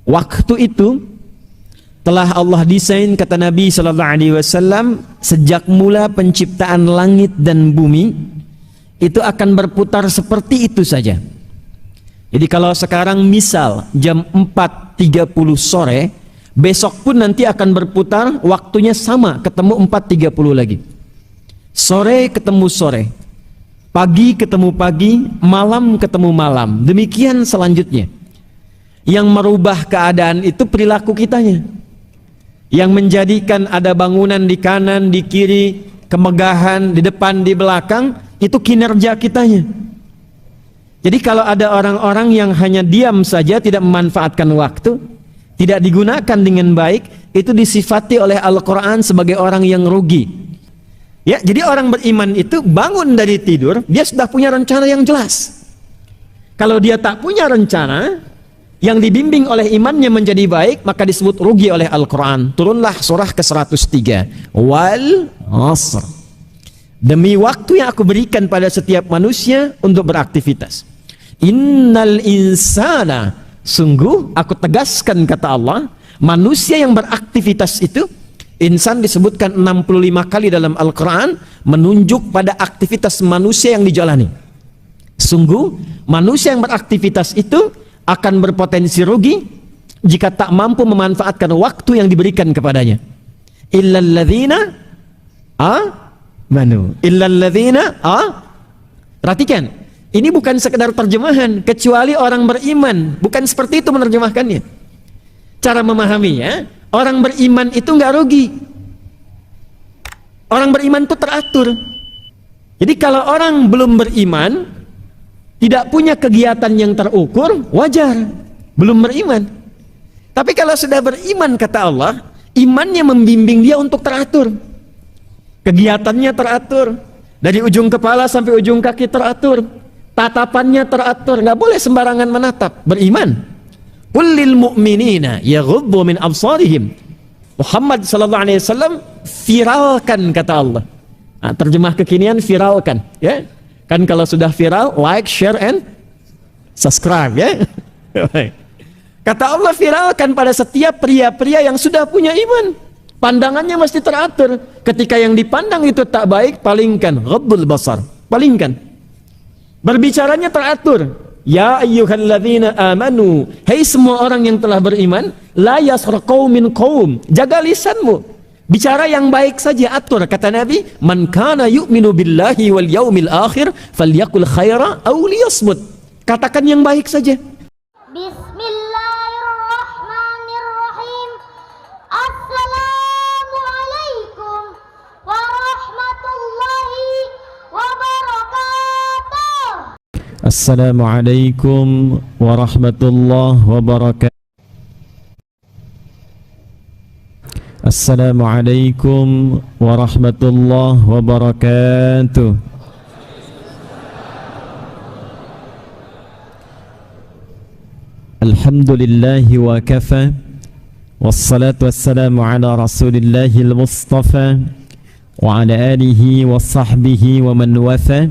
Waktu itu telah Allah desain, kata Nabi sallallahu alaihi wasallam, sejak mula penciptaan langit dan bumi itu akan berputar seperti itu saja. Jadi kalau sekarang misal jam 4.30 sore, besok pun nanti akan berputar waktunya sama, ketemu 4.30 lagi. Sore ketemu sore, pagi ketemu pagi, malam ketemu malam. Demikian selanjutnya. Yang merubah keadaan itu perilaku kitanya. Yang menjadikan ada bangunan di kanan, di kiri, kemegahan, di depan, di belakang, itu kinerja kitanya. Jadi kalau ada orang-orang yang hanya diam saja, tidak memanfaatkan waktu, tidak digunakan dengan baik, itu disifati oleh Al-Quran sebagai orang yang rugi. Ya, jadi orang beriman itu bangun dari tidur, dia sudah punya rencana yang jelas. Kalau dia tak punya rencana yang dibimbing oleh imannya menjadi baik, maka disebut rugi oleh Al-Quran. Turunlah surah ke-103, wal asr, demi waktu yang aku berikan pada setiap manusia untuk beraktivitas. Innal insana, sungguh aku tegaskan, kata Allah, manusia yang beraktivitas itu, insan disebutkan 65 kali dalam Al-Quran, menunjuk pada aktivitas manusia yang dijalani. Sungguh manusia yang beraktivitas itu akan berpotensi rugi jika tak mampu memanfaatkan waktu yang diberikan kepadanya. Illalladzina amanu. Illalladzina perhatikan, ini bukan sekedar terjemahan, kecuali orang beriman. Bukan seperti itu menerjemahkannya. Cara memahaminya, orang beriman itu nggak rugi. Orang beriman itu teratur. Jadi kalau orang belum beriman, tidak punya kegiatan yang terukur, wajar, belum beriman. Tapi kalau sudah beriman, kata Allah, imannya membimbing dia untuk teratur. Kegiatannya teratur, dari ujung kepala sampai ujung kaki teratur, tatapannya teratur, nggak boleh sembarangan menatap. Beriman. Qul lil mu'minina yaghuddu min absarihim. Muhammad sallallahu alaihi wasallam viralkan, kata Allah. Nah, terjemah kekinian viralkan, ya. Kan kalau sudah viral, like, share, and subscribe, ya. Kata Allah, viralkan pada setiap pria-pria yang sudah punya iman. Pandangannya mesti teratur. Ketika yang dipandang itu tak baik, palingkan. Ghaddul basar, palingkan. Berbicaranya teratur. Ya ayyuhalladzina amanu, hei semua orang yang telah beriman, la yaskhar qaumin qaum, jaga lisanmu. Bicara yang baik saja, atur. Kata Nabi, man kana yu'minu billahi wal yaumil akhir falyakul khaira aw liyasmut. Katakan yang baik saja. Bismillahirrahmanirrahim. Assalamualaikum warahmatullahi wabarakatuh. Assalamualaikum warahmatullahi wabarakatuh. Assalamualaikum warahmatullahi wabarakatuh. Alhamdulillahi wa kafa, wassalatu wassalamu ala rasulillahil mustafa wa ala alihi wa sahbihi wa man wafa.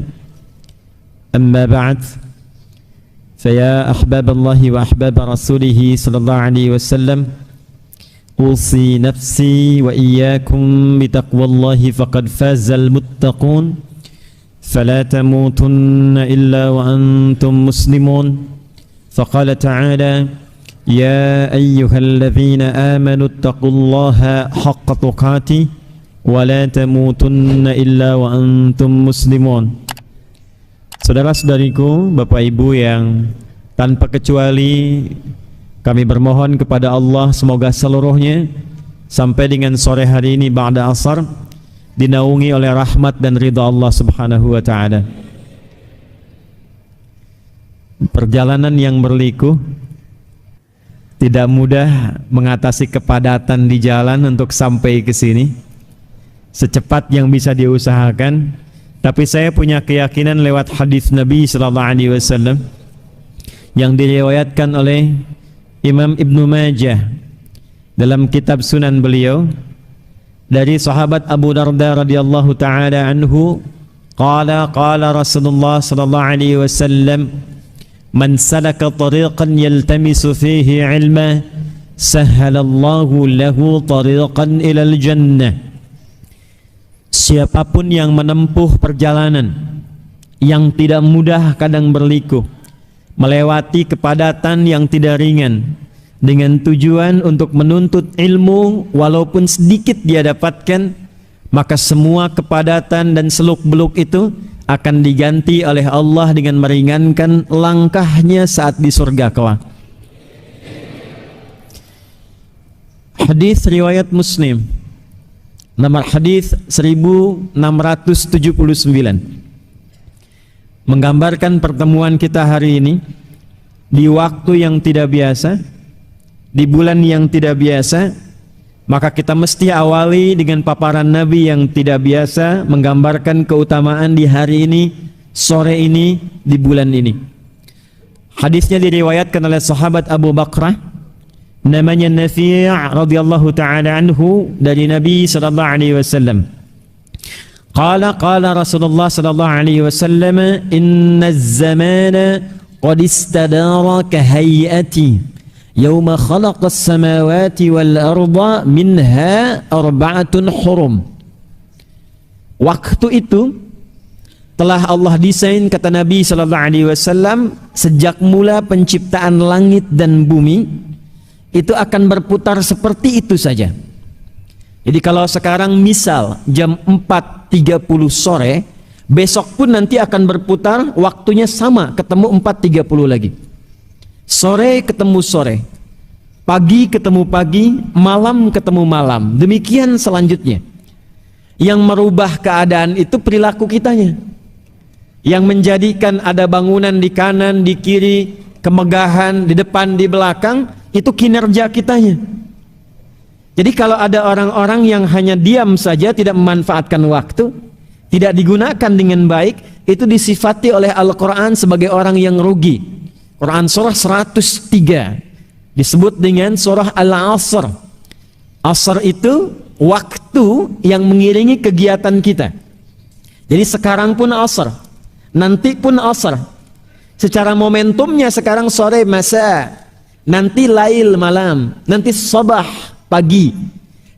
Amma ba'd, faya ahbaballahi wa ahbaba rasulihi sallallahu alaihi wasallam, أوصي نفسي وإياكم بتقوى الله فقد فاز المتقون فلا تموتن إلا وأنتم مسلمون. فقال تعالى يا أيها الذين آمنوا اتقوا الله حق تقاته ولا تموتن إلا وأنتم مسلمون. Saudara-saudariku, Bapak Ibu yang tanpa kecuali kami bermohon kepada Allah semoga seluruhnya sampai dengan sore hari ini ba'da asar dinaungi oleh rahmat dan ridha Allah subhanahu wa ta'ala. Perjalanan yang berliku, tidak mudah mengatasi kepadatan di jalan untuk sampai ke sini secepat yang bisa diusahakan. Tapi saya punya keyakinan lewat hadis Nabi sallallahu alaihi wasallam yang diriwayatkan oleh Imam Ibnu Majah dalam kitab Sunan beliau dari sahabat Abu Darda radhiyallahu taala anhu, qala Rasulullah sallallahu alaihi wasallam, man salaka tariqan yaltamisu fihi ilma sahhalallahu lahu tariqan ilal jannah. Siapapun yang menempuh perjalanan yang tidak mudah kadang berliku, melewati kepadatan yang tidak ringan, dengan tujuan untuk menuntut ilmu walaupun sedikit dia dapatkan, maka semua kepadatan dan seluk-beluk itu akan diganti oleh Allah dengan meringankan langkahnya saat di surga kelak. Hadis riwayat Muslim, nomor hadis 1679, menggambarkan pertemuan kita hari ini di waktu yang tidak biasa, di bulan yang tidak biasa. Maka kita mesti awali dengan paparan Nabi yang tidak biasa, menggambarkan keutamaan di hari ini, sore ini, di bulan ini. Hadisnya diriwayatkan oleh sahabat Abu Bakrah, namanya Nafi' radhiyallahu ta'ala anhu, dari Nabi sallallahu alaihi wasallam. Qala Rasulullah sallallahu alaihi wasallam, inna az-zamana qad istadara ka hayati Yawma khalaqas samawati wal arda minha arba'atun hurum. Waktu itu telah Allah desain, kata Nabi sallallahu alaihi wasallam, sejak mula penciptaan langit dan bumi itu akan berputar seperti itu saja. Jadi kalau sekarang misal jam 4.30 sore, besok pun nanti akan berputar waktunya sama, ketemu 4.30 lagi. Sore ketemu sore, pagi ketemu pagi, malam ketemu malam. Demikian selanjutnya. Yang merubah keadaan itu perilaku kitanya. Yang menjadikan ada bangunan di kanan, di kiri, kemegahan di depan, di belakang, itu kinerja kitanya. Jadi kalau ada orang-orang yang hanya diam saja, tidak memanfaatkan waktu, tidak digunakan dengan baik, itu disifati oleh Al-Quran sebagai orang yang rugi. Quran surah 103 disebut dengan surah Al-Asr. Asr itu waktu yang mengiringi kegiatan kita. Jadi sekarang pun Asr, nanti pun Asr. Secara momentumnya sekarang sore masa, nanti lail malam, nanti sabah pagi.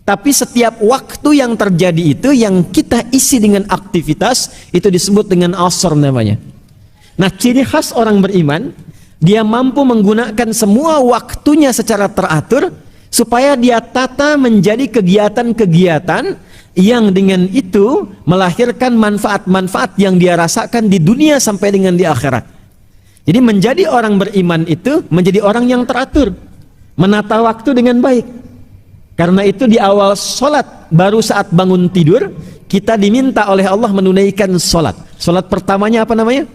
Tapi setiap waktu yang terjadi itu yang kita isi dengan aktivitas, itu disebut dengan Asr namanya. Nah, ciri khas orang beriman, dia mampu menggunakan semua waktunya secara teratur supaya dia tata menjadi kegiatan-kegiatan yang dengan itu melahirkan manfaat-manfaat yang dia rasakan di dunia sampai dengan di akhirat. Jadi menjadi orang beriman itu menjadi orang yang teratur, menata waktu dengan baik. Karena itu di awal sholat, baru saat bangun tidur, kita diminta oleh Allah menunaikan sholat. Sholat pertamanya apa namanya?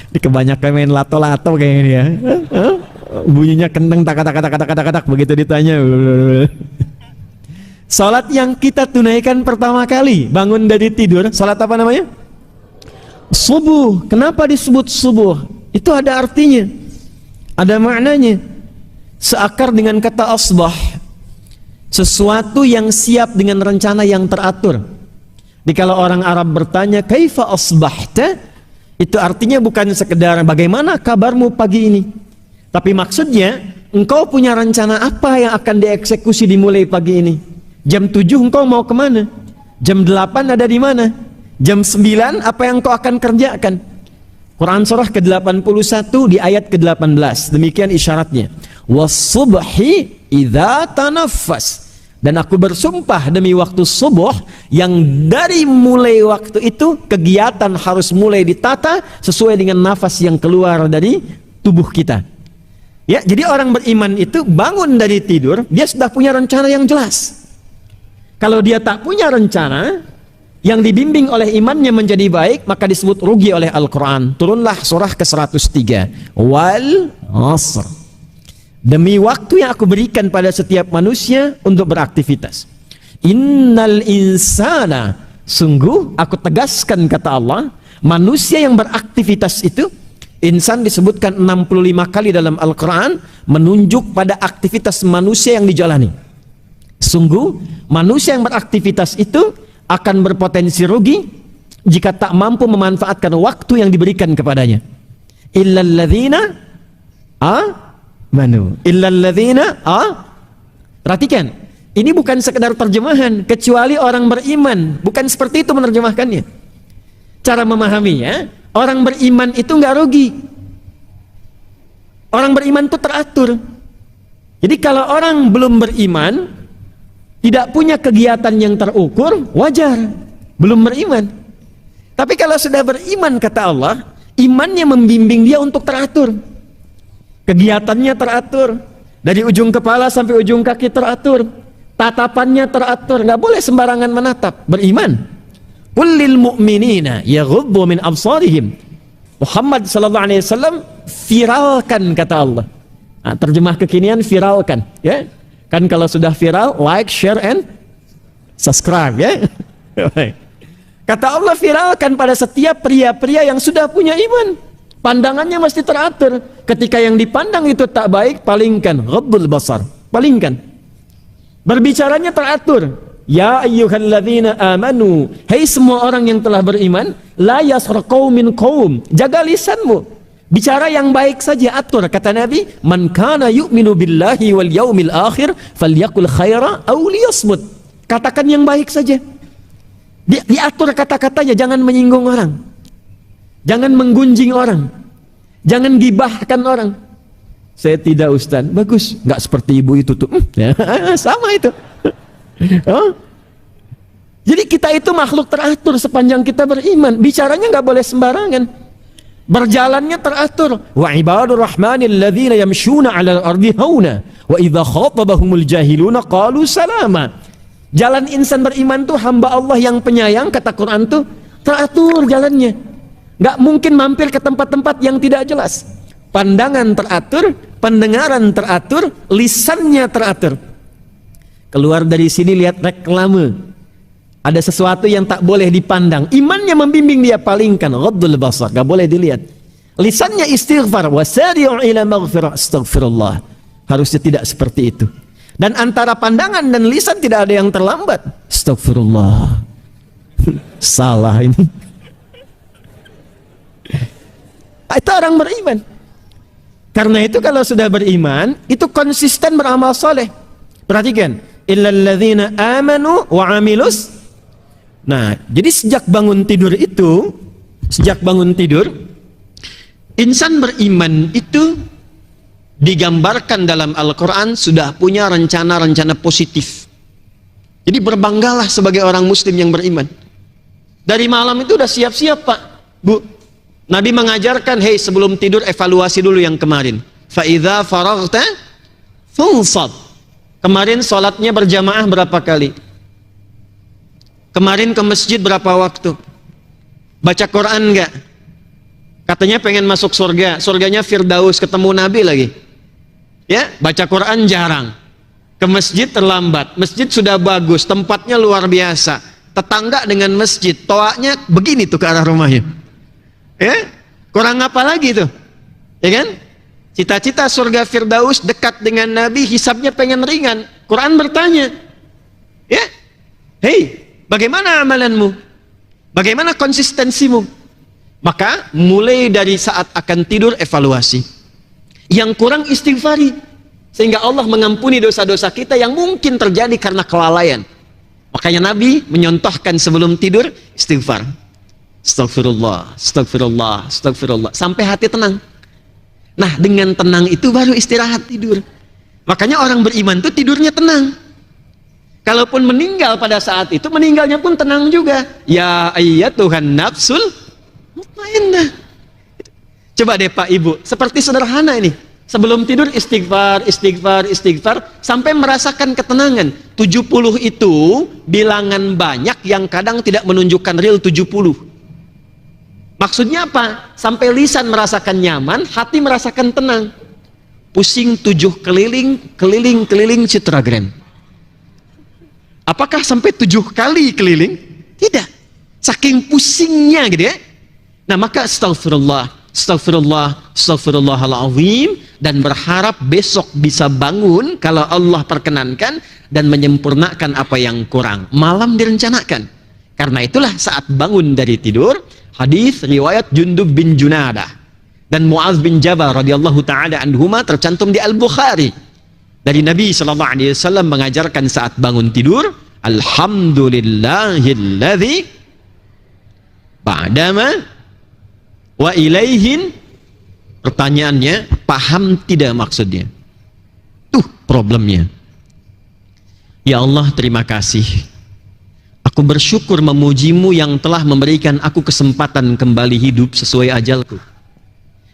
Ini kebanyakan main lato-lato kayaknya dia. Bunyinya kenceng tak begitu ditanya. Salat yang kita tunaikan pertama kali bangun dari tidur, salat apa namanya? Subuh. Kenapa disebut subuh? Itu ada artinya, ada maknanya. Seakar dengan kata asbah, sesuatu yang siap dengan rencana yang teratur. Jadi kalau orang Arab bertanya, kaifa asbahta? Itu artinya bukan sekedar bagaimana kabarmu pagi ini, tapi maksudnya engkau punya rencana apa yang akan dieksekusi dimulai pagi ini. Jam 7 engkau mau kemana? Jam 8 ada di mana? Jam 9 apa yang engkau akan kerjakan? Quran surah ke-81 di ayat ke-18. Demikian isyaratnya. Was-subhi idza tanaffas. Dan aku bersumpah demi waktu subuh yang dari mulai waktu itu kegiatan harus mulai ditata sesuai dengan nafas yang keluar dari tubuh kita. Ya, jadi orang beriman itu bangun dari tidur, dia sudah punya rencana yang jelas. Kalau dia tak punya rencana yang dibimbing oleh imannya menjadi baik, maka disebut rugi oleh Al-Quran. Turunlah surah ke-103. Wal asr. Demi waktu yang aku berikan pada setiap manusia untuk beraktivitas. Innal insana, sungguh aku tegaskan kata Allah, manusia yang beraktivitas itu, insan disebutkan 65 kali dalam Al-Quran, menunjuk pada aktivitas manusia yang dijalani. Sungguh manusia yang beraktivitas itu akan berpotensi rugi jika tak mampu memanfaatkan waktu yang diberikan kepadanya. Illalladzina amanu illalladzina perhatikan, ini bukan sekedar terjemahan, kecuali orang beriman, bukan seperti itu menerjemahkannya. Cara memahami ya, orang beriman itu nggak rugi. Orang beriman itu teratur. Jadi kalau orang belum beriman, tidak punya kegiatan yang terukur, wajar, belum beriman. Tapi kalau sudah beriman, kata Allah, imannya membimbing dia untuk teratur. Kegiatannya teratur, dari ujung kepala sampai ujung kaki teratur, tatapannya teratur, nggak boleh sembarangan menatap. Beriman. Qul lil mu'minina yaghuddu min absarihim. Muhammad sallallahu alaihi wasallam viralkan, kata Allah. Nah, terjemah kekinian viralkan, ya. Kan kalau sudah viral, like, share and subscribe, ya. Kata Allah, viralkan pada setiap pria-pria yang sudah punya iman. Pandangannya mesti teratur. Ketika yang dipandang itu tak baik, palingkan. Ghaddul basar, palingkan. Berbicaranya teratur. Ya ayyuhalladzina amanu, hai semua orang yang telah beriman, la yaskhar qaumin qaum, jaga lisanmu. Bicara yang baik saja, atur. Kata Nabi, man kana yu'minu billahi wal yaumil akhir falyakul khaira aw liyasmut. Katakan yang baik saja. Diatur kata-katanya, jangan menyinggung orang. Jangan menggunjing orang. Jangan gibahkan orang. Saya tidak, Ustaz. Bagus, enggak seperti ibu itu tuh. Sama itu. Oh? Jadi kita itu makhluk teratur sepanjang kita beriman. Bicaranya nggak boleh sembarangan. Berjalannya teratur. Wa ibadur rahmanil ladzina yamshuna 'alal ardi hauna wa idza khatabahumul jahiluna qalu salama. Jalan insan beriman tuh hamba Allah yang penyayang, kata Quran tuh teratur jalannya. Nggak mungkin mampir ke tempat-tempat yang tidak jelas. Pandangan teratur, pendengaran teratur, lisannya teratur. Keluar dari sini lihat reklame, ada sesuatu yang tak boleh dipandang, imannya membimbing dia, palingkan. Ghaddul basar, gak boleh dilihat. Lisannya istighfar, wasari'u ila maghfirah, astaghfirullah. Harusnya tidak seperti itu. Dan antara pandangan dan lisan tidak ada yang terlambat. Astaghfirullah. Salah ini. Itu orang beriman. Karena itu kalau sudah beriman, itu konsisten beramal soleh. Perhatikan, illalladzina amanu wa amilus. Nah, jadi sejak bangun tidur itu, insan beriman itu digambarkan dalam Al-Quran sudah punya rencana-rencana positif. Jadi berbanggalah sebagai orang muslim yang beriman. Dari malam itu udah siap-siap, Pak, Bu. Nabi mengajarkan, hei, sebelum tidur evaluasi dulu yang kemarin. Fa idza faraghta fansab. Kemarin sholatnya berjamaah berapa kali? Kemarin ke masjid berapa waktu? Baca Quran enggak? Katanya pengen masuk surga, surganya Firdaus, ketemu Nabi lagi. Ya, baca Quran jarang. Ke masjid terlambat. Masjid sudah bagus, tempatnya luar biasa. Tetangga dengan masjid, toaknya begini tuh ke arah rumahnya. Ya, kurang apa lagi tuh? Ya kan? Cita-cita surga Firdaus dekat dengan Nabi, hisabnya pengen ringan. Quran bertanya, ya, hei, bagaimana amalanmu? Bagaimana konsistensimu? Maka mulai dari saat akan tidur evaluasi. Yang kurang istighfari, sehingga Allah mengampuni dosa-dosa kita yang mungkin terjadi karena kelalaian. Makanya Nabi menyontohkan sebelum tidur istighfar. Astagfirullah, astagfirullah, astagfirullah, sampai hati tenang. Nah, dengan tenang itu baru istirahat tidur. Makanya orang beriman itu tidurnya tenang. Kalaupun meninggal pada saat itu, meninggalnya pun tenang juga. Ya ayyatuhan nafsul mutmainnah. Coba deh Pak Ibu, seperti sederhana ini. Sebelum tidur istighfar, istighfar, istighfar, sampai merasakan ketenangan. 70 itu bilangan banyak yang kadang tidak menunjukkan real 70. Maksudnya apa? Sampai lisan merasakan nyaman, hati merasakan tenang. Pusing 7 keliling, keliling Citra Grand. Apakah sampai 7 kali keliling? Tidak. Saking pusingnya gitu ya. Nah, maka astagfirullah, astagfirullah, astagfirullahaladzim, dan berharap besok bisa bangun kalau Allah perkenankan dan menyempurnakan apa yang kurang. Malam direncanakan. Karena itulah saat bangun dari tidur, hadis riwayat Jundub bin Junadah. Dan Mu'adz bin Jabal radhiyallahu taala anhuma tercantum di Al-Bukhari. Dari Nabi sallallahu alaihi wasallam mengajarkan saat bangun tidur, alhamdulillahilladzi ba'dama wa ilaihin. Pertanyaannya, paham tidak maksudnya? Tuh problemnya. Ya Allah, terima kasih. Aku bersyukur memujimu yang telah memberikan aku kesempatan kembali hidup sesuai ajalku.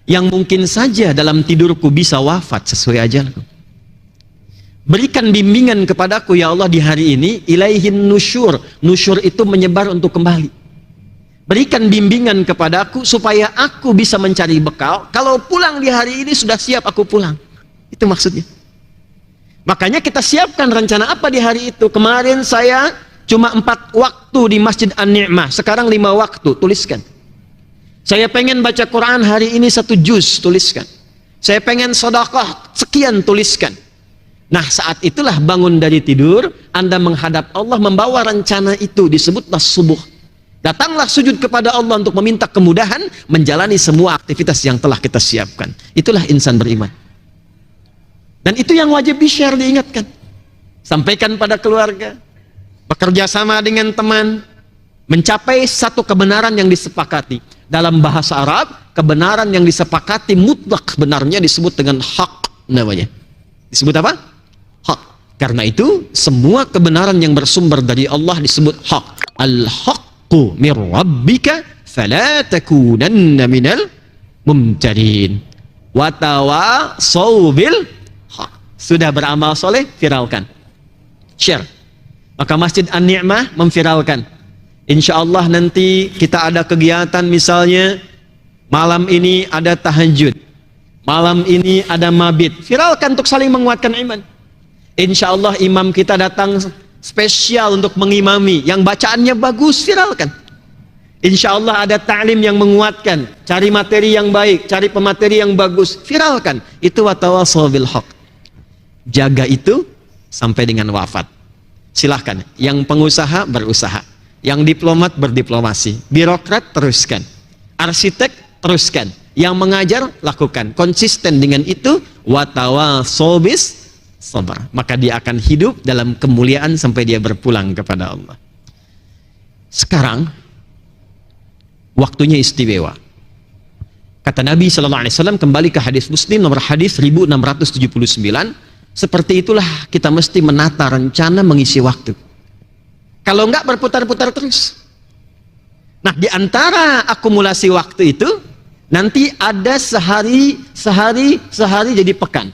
Yang mungkin saja dalam tidurku bisa wafat sesuai ajalku. Berikan bimbingan kepadaku ya Allah di hari ini, ilaihin nusyur. Nusyur itu menyebar untuk kembali. Berikan bimbingan kepadaku supaya aku bisa mencari bekal. Kalau pulang di hari ini sudah siap aku pulang. Itu maksudnya. Makanya kita siapkan rencana apa di hari itu. Kemarin saya cuma 4 waktu di Masjid An-Ni'mah. Sekarang 5 waktu, tuliskan. Saya pengen baca Quran hari ini 1 juz, tuliskan. Saya pengen sedekah sekian, tuliskan. Nah, saat itulah bangun dari tidur, Anda menghadap Allah membawa rencana itu, disebutlah subuh. Datanglah sujud kepada Allah untuk meminta kemudahan menjalani semua aktivitas yang telah kita siapkan. Itulah insan beriman. Dan itu yang wajib di-share, diingatkan. Sampaikan pada keluarga, bekerja sama dengan teman, mencapai satu kebenaran yang disepakati. Dalam bahasa Arab, kebenaran yang disepakati mutlak benarnya disebut dengan hak namanya. Disebut apa? Hak. Karena itu, semua kebenaran yang bersumber dari Allah disebut hak. Al-haqqu mir rabbika fala takunanna minal mumtarin. Wa tawasaw bil haq. Sudah beramal soleh, viralkan. Share. Maka Masjid An-Ni'mah memviralkan. Insya Allah nanti kita ada kegiatan, misalnya malam ini ada tahajud, malam ini ada mabit. Viralkan untuk saling menguatkan iman. Insya Allah imam kita datang spesial untuk mengimami, yang bacaannya bagus, viralkan. Insya Allah ada ta'lim yang menguatkan, cari materi yang baik, cari pemateri yang bagus, viralkan. Itu watawasaw bil haq. Jaga itu sampai dengan wafat. Silahkan, yang pengusaha berusaha, yang diplomat berdiplomasi, birokrat teruskan, arsitek teruskan, yang mengajar lakukan, konsisten dengan itu, watawasaw bis sabar, maka dia akan hidup dalam kemuliaan sampai dia berpulang kepada Allah. Sekarang waktunya istimewa. Kata Nabi sallallahu alaihi wasallam, kembali ke hadis Muslim nomor hadis 1679, seperti itulah kita mesti menata rencana mengisi waktu. Kalau enggak berputar-putar terus. Nah, di antara akumulasi waktu itu nanti ada sehari jadi pekan.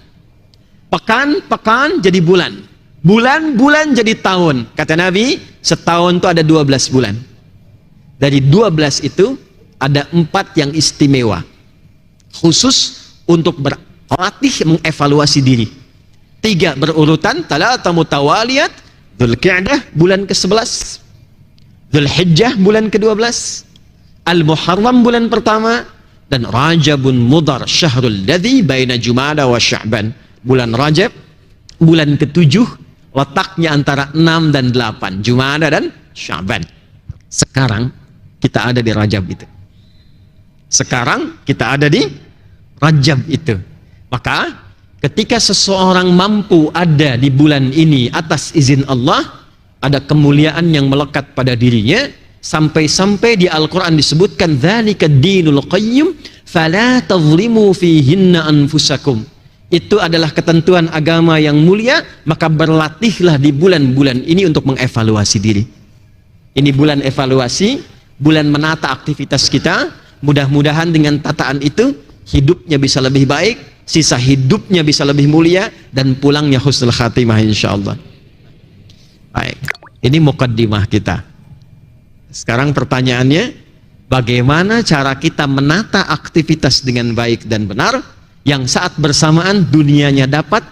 Pekan jadi bulan. Bulan jadi tahun. Kata Nabi, setahun itu ada 12 bulan. Dari 12 itu ada 4 yang istimewa. Khusus untuk berlatih mengevaluasi diri. 3 berurutan, talata mutawaliyat, Dzulqa'dah bulan ke-11, Dzulhijjah bulan ke-12, Al-Muharram bulan pertama, dan Rajabun Mudhar syahrul ladzi baina Jumada wa Sya'ban. Bulan Rajab bulan ke-7, letaknya antara 6 dan 8, Jumada dan Sya'ban. Sekarang kita ada di Rajab itu. Sekarang kita ada di Rajab itu. Maka ketika seseorang mampu ada di bulan ini atas izin Allah, ada kemuliaan yang melekat pada dirinya, sampai-sampai di Al-Quran disebutkan dzalika dinul qayyim fala tadhlimu fihinna anfusakum. Itu adalah ketentuan agama yang mulia, maka berlatihlah di bulan-bulan ini untuk mengevaluasi diri. Ini bulan evaluasi, bulan menata aktivitas kita. Mudah-mudahan dengan tataan itu hidupnya bisa lebih baik, sisa hidupnya bisa lebih mulia, dan pulangnya husnul khatimah insyaallah. Baik, ini mukaddimah kita. Sekarang pertanyaannya, bagaimana cara kita menata aktivitas dengan baik dan benar, yang saat bersamaan dunianya dapat,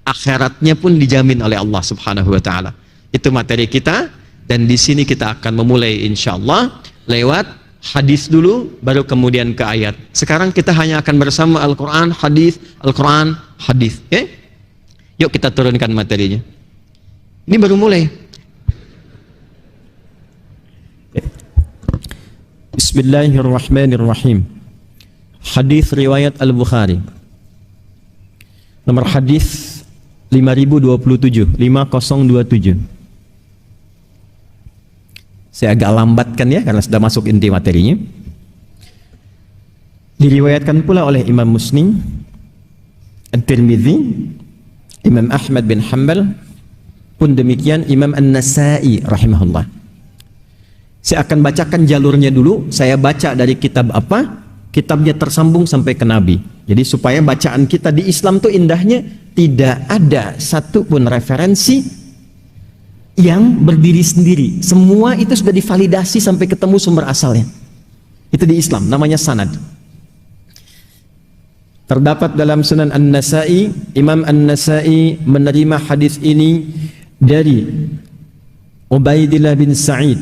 akhiratnya pun dijamin oleh Allah Subhanahu wa taala. Itu materi kita, dan di sini kita akan memulai insyaallah lewat hadis dulu, baru kemudian ke ayat. Sekarang kita hanya akan bersama Al-Quran, hadis, Al-Quran, hadis. Yuk kita turunkan materinya. Ini baru mulai. Bismillahirrahmanirrahim. Hadis riwayat Al-Bukhari. Nomor hadis 5027. Saya agak lambatkan ya karena sudah masuk inti materinya. Diriwayatkan pula oleh Imam Muslim, At-Tirmidzi, Imam Ahmad bin Hanbal, pun demikian Imam An-Nasa'i rahimahullah. Saya akan bacakan jalurnya dulu. Saya baca dari kitab apa? Kitabnya tersambung sampai ke Nabi. Jadi supaya bacaan kita di Islam tuh indahnya tidak ada satu pun referensi yang berdiri sendiri. Semua itu sudah divalidasi sampai ketemu sumber asalnya. Itu di Islam, namanya sanad. Terdapat dalam Sunan An-Nasa'i, Imam An-Nasa'i menerima hadis ini dari Ubaidillah bin Sa'id.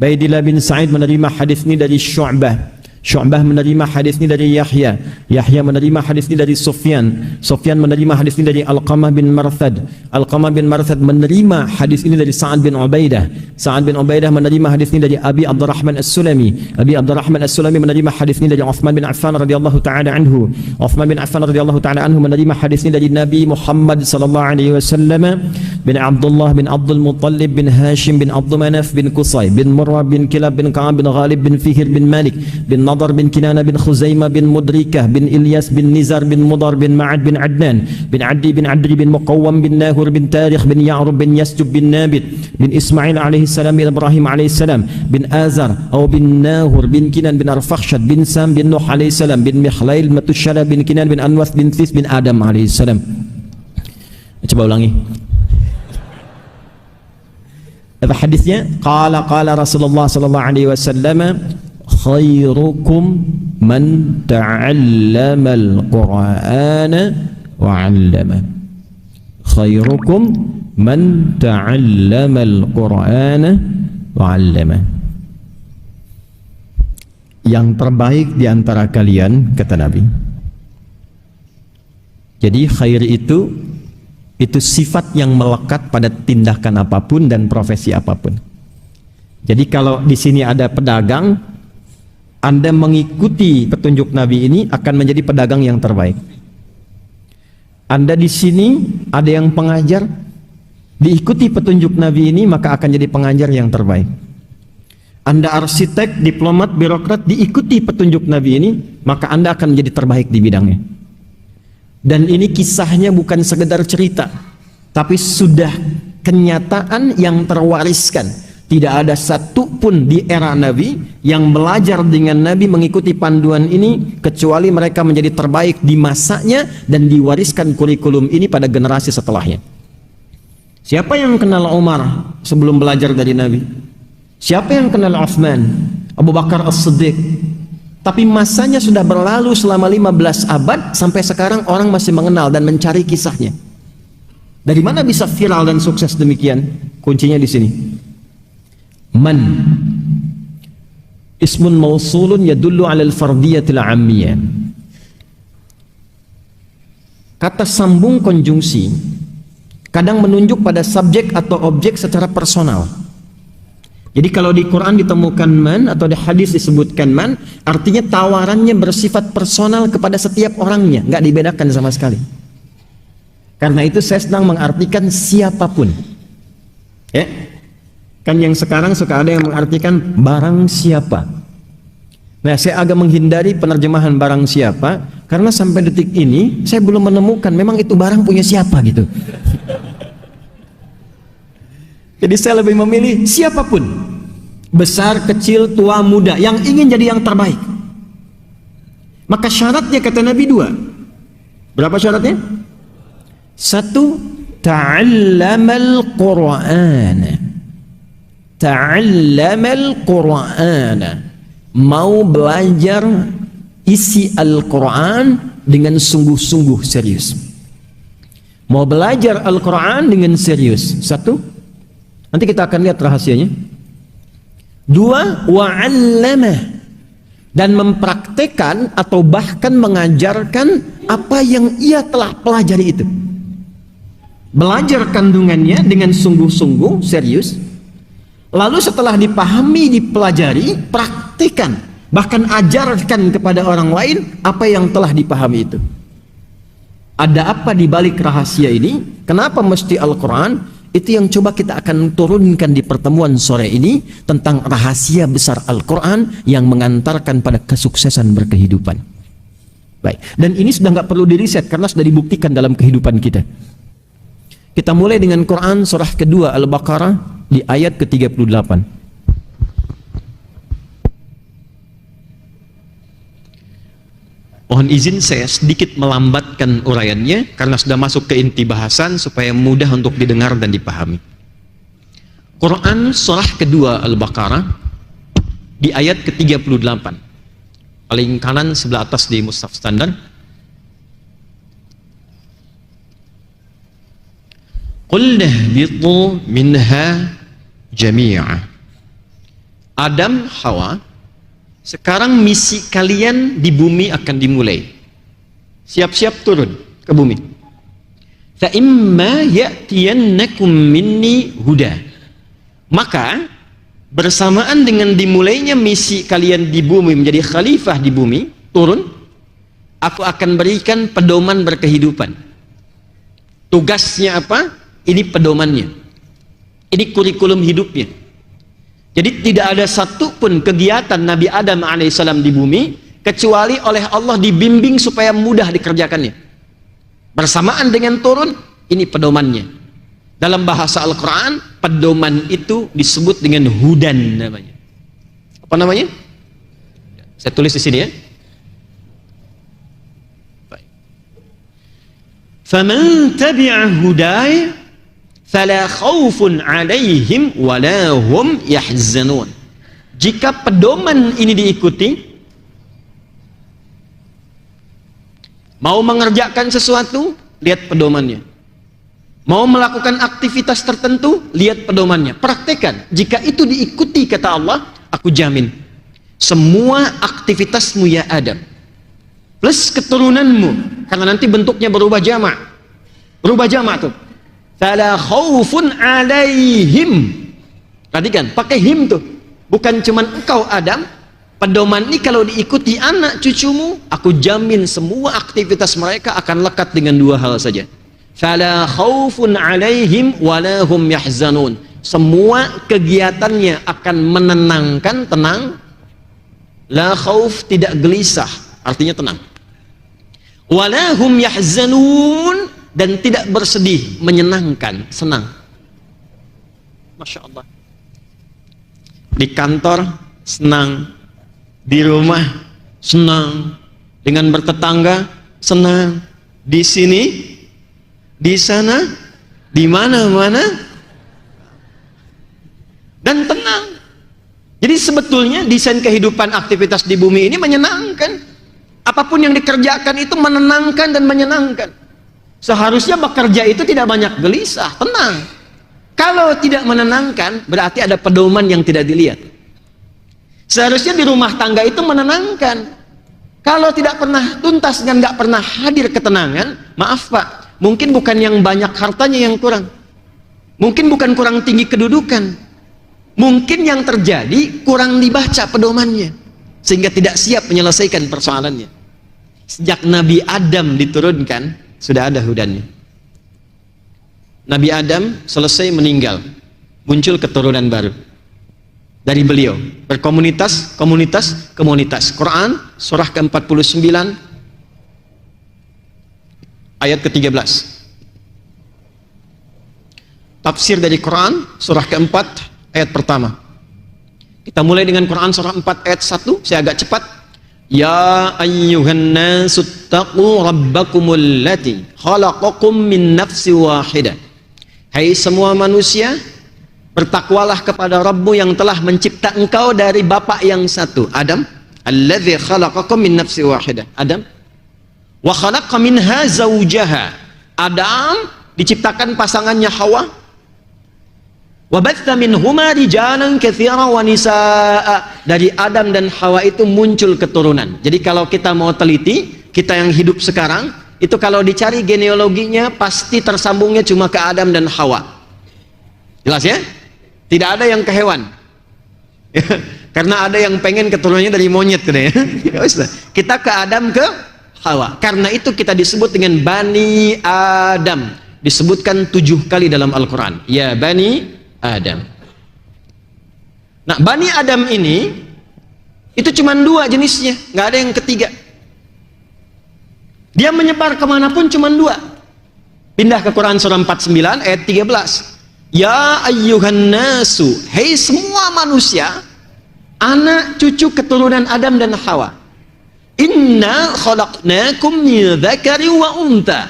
Ubaidillah bin Sa'id menerima hadis ini dari Syu'bah. Syu'bah menerima hadis ini dari Yahya. Yahya menerima hadis ini dari Sufyan. Sufyan menerima hadis ini dari Alqamah bin Marthad. Alqamah bin Marthad menerima hadis ini dari Sa'ad bin Ubaidah. Sa'ad bin Ubaidah menerima hadis ini dari Abi Abdurrahman As-Sulami. Abi Abdurrahman As-Sulami menerima hadis ini dari Uthman bin Affan radhiyallahu taala anhu. Uthman bin Affan radhiyallahu taala anhu menerima hadis ini dari Nabi Muhammad sallallahu alaihi wasallam, bin Abdullah bin Abdul Muttalib bin Hashim bin Abdul Manaf bin Qusay bin Murrah bin Kilab bin Ka'ab bin Ghalib bin Fihr bin Malik bin Nadar bin Kinana bin Khuzaimah bin Mudrikah bin Ilyas bin Nizar bin Mudar bin Ma'ad bin Adnan bin Addi bin Adri bin Muqawwam bin Nahur bin Tarikh bin Ya'rub bin Yasjub bin Nabit bin Ismail alaihi salam bin Ibrahim alaihi salam bin Azar atau bin Nahur bin Kinan bin Arfakhshad bin Sam bin Nuh alaihi salam bin Mikhlail Matusyala bin Kinan bin Anwas bin This bin Adam alaihi salam. Coba ulangi. Apa hadisnya? Qala Rasulullah sallallahu alaihi wasallam, khairukum man ta'allama al-Qur'ana wa 'allama. Khairukum man ta'allama al-Qur'ana wa 'allama. Yang terbaik di antara kalian, kata Nabi. Jadi khair itu sifat yang melekat pada tindakan apapun dan profesi apapun. Jadi kalau di sini ada pedagang, Anda mengikuti petunjuk Nabi ini akan menjadi pedagang yang terbaik. Anda di sini ada yang pengajar, diikuti petunjuk Nabi ini maka akan jadi pengajar yang terbaik. Anda arsitek, diplomat, birokrat, diikuti petunjuk Nabi ini maka Anda akan menjadi terbaik di bidangnya. Dan ini kisahnya bukan sekedar cerita, tapi sudah kenyataan yang terwariskan. Tidak ada satu pun di era Nabi yang belajar dengan Nabi mengikuti panduan ini kecuali mereka menjadi terbaik di masanya dan diwariskan kurikulum ini pada generasi setelahnya. Siapa yang kenal Umar sebelum belajar dari Nabi? Siapa yang kenal Uthman, Abu Bakar As-Siddiq? Tapi masanya sudah berlalu selama 15 abad sampai sekarang orang masih mengenal dan mencari kisahnya. Dari mana bisa viral dan sukses demikian? Kuncinya di sini. Man ismun mausulun yadullu 'ala al-fardiyatil 'ammiyah. Kata sambung konjungsi kadang menunjuk pada subjek atau objek secara personal. Jadi kalau di Quran ditemukan man atau di hadis disebutkan man, artinya tawarannya bersifat personal kepada setiap orangnya, nggak dibedakan sama sekali. Karena itu saya sedang mengartikan siapapun. Ya. Kan yang sekarang suka ada yang mengartikan barang siapa. Nah, saya agak menghindari penerjemahan barang siapa karena sampai detik ini saya belum menemukan memang itu barang punya siapa gitu. Jadi saya lebih memilih siapapun, besar, kecil, tua, muda, yang ingin jadi yang terbaik. Maka syaratnya kata Nabi 2. Berapa syaratnya? 1, ta'allamal Qur'an. Ta'allamal Qur'an, mau belajar isi Al-Quran dengan sungguh-sungguh serius. Mau belajar Al-Quran dengan serius. 1, nanti kita akan lihat rahasianya. 2, wa'allamah, dan mempraktekan atau bahkan mengajarkan apa yang ia telah pelajari itu. Belajar kandungannya dengan sungguh-sungguh serius. Lalu setelah dipahami, dipelajari, praktikan Bahkan ajarkan kepada orang lain apa yang telah dipahami itu. Ada apa di balik rahasia ini? Kenapa mesti Al-Quran? Itu yang coba kita akan turunkan di pertemuan sore ini, tentang rahasia besar Al-Quran yang mengantarkan pada kesuksesan berkehidupan. Baik, dan ini sudah nggak perlu diriset karena sudah dibuktikan dalam kehidupan kita. Kita mulai dengan Quran surah kedua Al-Baqarah di ayat ke-38. Mohon izin saya sedikit melambatkan uraiannya karena sudah masuk ke inti bahasan supaya mudah untuk didengar dan dipahami. Quran surah kedua Al-Baqarah di ayat ke-38. Paling kanan sebelah atas di mushaf standar. Qul nahbitu minha jami'a. Adam, Hawa, sekarang misi kalian di bumi akan dimulai. Siap-siap turun ke bumi. Fa imma ya'tiyannakum minni huda. Maka bersamaan dengan dimulainya misi kalian di bumi menjadi khalifah di bumi, turun, aku akan berikan pedoman berkehidupan. Tugasnya apa? Ini pedomannya. Ini kurikulum hidupnya. Jadi tidak ada satupun kegiatan Nabi Adam alaihissalam di bumi kecuali oleh Allah dibimbing supaya mudah dikerjakannya. Bersamaan dengan turun, ini pedomannya. Dalam bahasa Al-Quran, pedoman itu disebut dengan hudan namanya. Apa namanya? Saya tulis di sini ya. Faman tabi'a hudaya fala khaufun 'alaihim wala hum yahzanun. Jika pedoman ini diikuti, mau mengerjakan sesuatu, lihat pedomannya. Mau melakukan aktivitas tertentu, lihat pedomannya. Praktekan. Jika itu diikuti kata Allah, aku jamin semua aktivitasmu ya Adam plus keturunanmu, karena nanti bentuknya berubah jamak. Berubah jamak tuh. Fala khaufun 'alaihim. Perhatikan, pakai him tuh. Bukan cuman engkau Adam. Pedoman ini kalau diikuti anak cucumu, aku jamin semua aktivitas mereka akan lekat dengan dua hal saja. Fala khaufun 'alaihim wala hum yahzanun. Semua kegiatannya akan menenangkan, tenang. La khauf, tidak gelisah, artinya tenang. Wala hum yahzanun, dan tidak bersedih, menyenangkan, senang. Masya Allah. Di kantor senang, di rumah senang, dengan bertetangga senang, di sini, di sana, di mana-mana, dan tenang. Jadi sebetulnya desain kehidupan aktivitas di bumi ini menyenangkan. Apapun yang dikerjakan itu menenangkan dan menyenangkan. Seharusnya bekerja itu tidak banyak gelisah, tenang. Kalau tidak menenangkan, berarti ada pedoman yang tidak dilihat. Seharusnya di rumah tangga itu menenangkan. Kalau tidak pernah tuntas dan nggak pernah hadir ketenangan, maaf Pak, mungkin bukan yang banyak hartanya yang kurang. Mungkin bukan kurang tinggi kedudukan. Mungkin yang terjadi kurang dibaca pedomannya, sehingga tidak siap menyelesaikan persoalannya. Sejak Nabi Adam diturunkan, sudah ada hudannya. Nabi Adam selesai meninggal, muncul keturunan baru dari beliau, berkomunitas, komunitas. Quran surah ke-49 ayat ke-13. Tafsir dari Quran surah ke-4 ayat pertama. Kita mulai dengan Quran surah 4 ayat 1, saya agak cepat. Ya ayyuhan nasu taqu rabbakumul lati khalaqakum min nafsi wahidah. Hai semua manusia, bertakwalah kepada Rabbmu yang telah mencipta engkau dari bapa yang satu, Adam. Alladzi khalaqakum min nafsi wahidah, Adam. Wa khalaqa minha zawjaha. Adam diciptakan pasangannya Hawa. Wa batha minhuma rijalan katsiran wa nisaa. Dari Adam dan Hawa itu muncul keturunan. Jadi kalau kita mau teliti, kita yang hidup sekarang, itu kalau dicari genealoginya pasti tersambungnya cuma ke Adam dan Hawa. Jelas ya? Tidak ada yang ke hewan. Karena ada yang pengen keturunannya dari monyet katanya. Ya wis lah. Kita ke Adam ke Hawa. Karena itu kita disebut dengan Bani Adam. Disebutkan 7 kali dalam Al-Quran. Ya Bani Adam. Nah, Bani Adam ini itu cuma 2 jenisnya, nggak ada yang ketiga. Dia menyebar kemanapun cuma 2. Pindah ke Quran surah 49 ayat 13. Ya ayyuhan nasu, hei semua manusia, anak cucu keturunan Adam dan Hawa. Inna khalaqnakum min dzakari wa unta.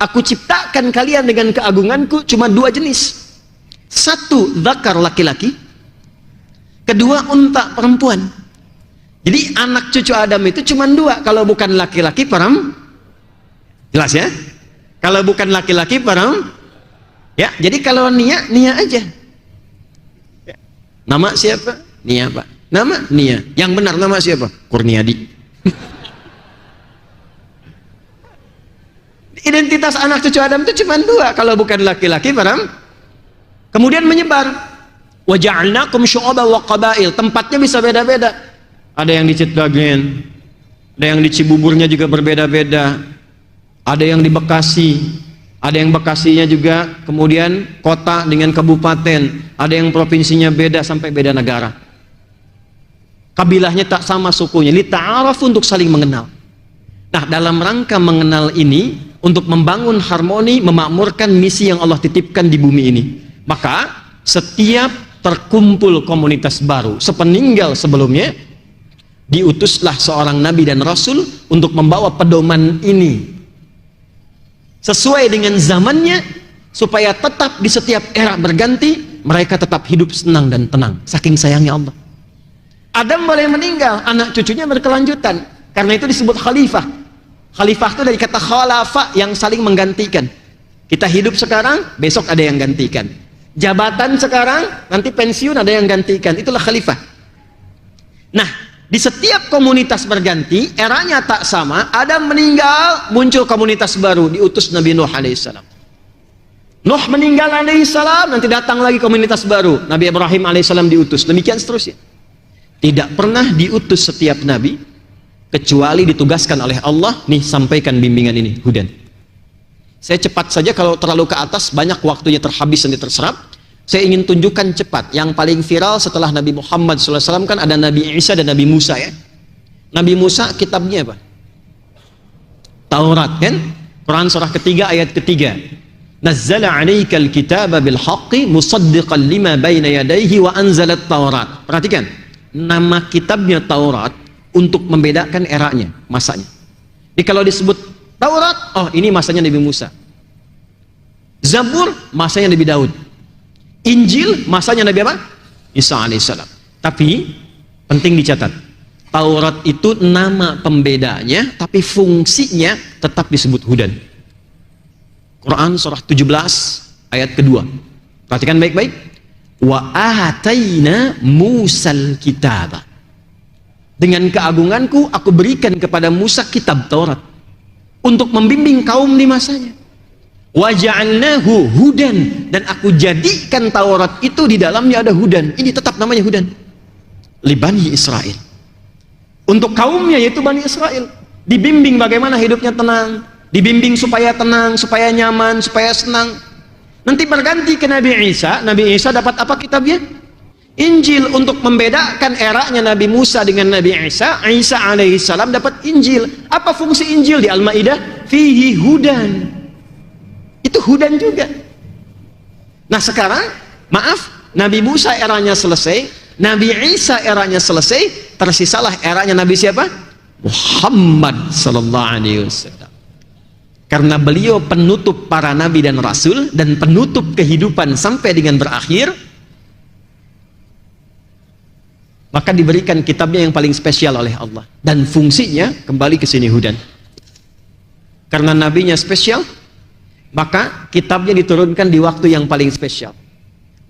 Aku ciptakan kalian dengan keagunganku cuma 2 jenis. 1 dzakar laki-laki, kedua unta perempuan. Jadi anak cucu Adam itu cuma 2. Kalau bukan laki-laki perempuan, jelas ya? Kalau bukan laki-laki perempuan, ya. Jadi kalau Nia, Nia aja. Ya. Nama siapa? Nia Pak. Nama Nia. Yang benar nama siapa? Kurniadi. Identitas anak cucu Adam itu cuma 2. Kalau bukan laki-laki perempuan, kemudian menyebar. Wa ja'alnakum syu'uban wa qabail. Tempatnya bisa beda-beda. Ada yang di Citragen, ada yang di Cibuburnya juga berbeda-beda, ada yang di Bekasi, ada yang Bekasinya juga kemudian kota dengan kabupaten, ada yang provinsinya beda sampai beda negara. Kabilahnya tak sama sukunya, li ta'araf, untuk saling mengenal. Nah, dalam rangka mengenal ini, untuk membangun harmoni, memakmurkan misi yang Allah titipkan di bumi ini, maka setiap terkumpul komunitas baru sepeninggal sebelumnya, diutuslah seorang nabi dan rasul untuk membawa pedoman ini sesuai dengan zamannya, supaya tetap di setiap era berganti mereka tetap hidup senang dan tenang. Saking sayangnya Allah, Adam boleh meninggal, anak cucunya berkelanjutan. Karena itu disebut khalifah. Khalifah itu dari kata khalafa, yang saling menggantikan. Kita hidup sekarang, besok ada yang gantikan. Jabatan sekarang, nanti pensiun ada yang gantikan. Itulah khalifah. Nah, di setiap komunitas berganti, eranya tak sama. Adam meninggal, muncul komunitas baru, diutus Nabi Nuh alaihissalam. Nuh meninggal alaihissalam, nanti datang lagi komunitas baru, Nabi Ibrahim alaihissalam diutus. Demikian seterusnya. Tidak pernah diutus setiap nabi kecuali ditugaskan oleh Allah, nih sampaikan bimbingan ini, hudan. Saya cepat saja, kalau terlalu ke atas banyak waktunya terhabis dan terserap. Saya ingin tunjukkan cepat. Yang paling viral setelah Nabi Muhammad SAW kan ada Nabi Isa dan Nabi Musa ya. Nabi Musa kitabnya apa? Taurat kan? Quran surah ketiga ayat ketiga. Nazzala 'alaikal kitaba bil haqqi musaddiqan lima baina yadayhi wa anzalat Taurat. Perhatikan. Nama kitabnya Taurat untuk membedakan eranya, masanya. Jadi kalau disebut Taurat, oh ini masanya Nabi Musa. Zabur masanya Nabi Daud. Injil masanya Nabi apa? Isa alaihissalam. Tapi penting dicatat, Taurat itu nama pembedanya, tapi fungsinya tetap disebut hudan. Quran surah 17 ayat kedua. Perhatikan baik-baik. Wa ataina Musal kitaba. Dengan keagunganku aku berikan kepada Musa kitab Taurat untuk membimbing kaum di masanya. Wa ja'alnahu hudan, dan aku jadikan Taurat itu di dalamnya ada hudan. Ini tetap namanya hudan. Li Bani Israel. Untuk kaumnya, yaitu Bani Israel, dibimbing bagaimana hidupnya tenang, dibimbing supaya tenang, supaya nyaman, supaya senang. Nanti berganti ke Nabi Isa. Nabi Isa dapat apa kitabnya? Injil, untuk membedakan eranya Nabi Musa dengan Nabi Isa. Isa alaihissalam dapat Injil. Apa fungsi Injil di Al-Maidah? Fihi hudan. Itu hudan juga. Nah sekarang, maaf, Nabi Musa eranya selesai, Nabi Isa eranya selesai, tersisalah eranya Nabi siapa? Muhammad sallallahu alaihi wasallam. Karena beliau penutup para nabi dan rasul, dan penutup kehidupan sampai dengan berakhir, maka diberikan kitabnya yang paling spesial oleh Allah, dan fungsinya kembali ke sini hudan. Karena nabinya spesial, maka kitabnya diturunkan di waktu yang paling spesial.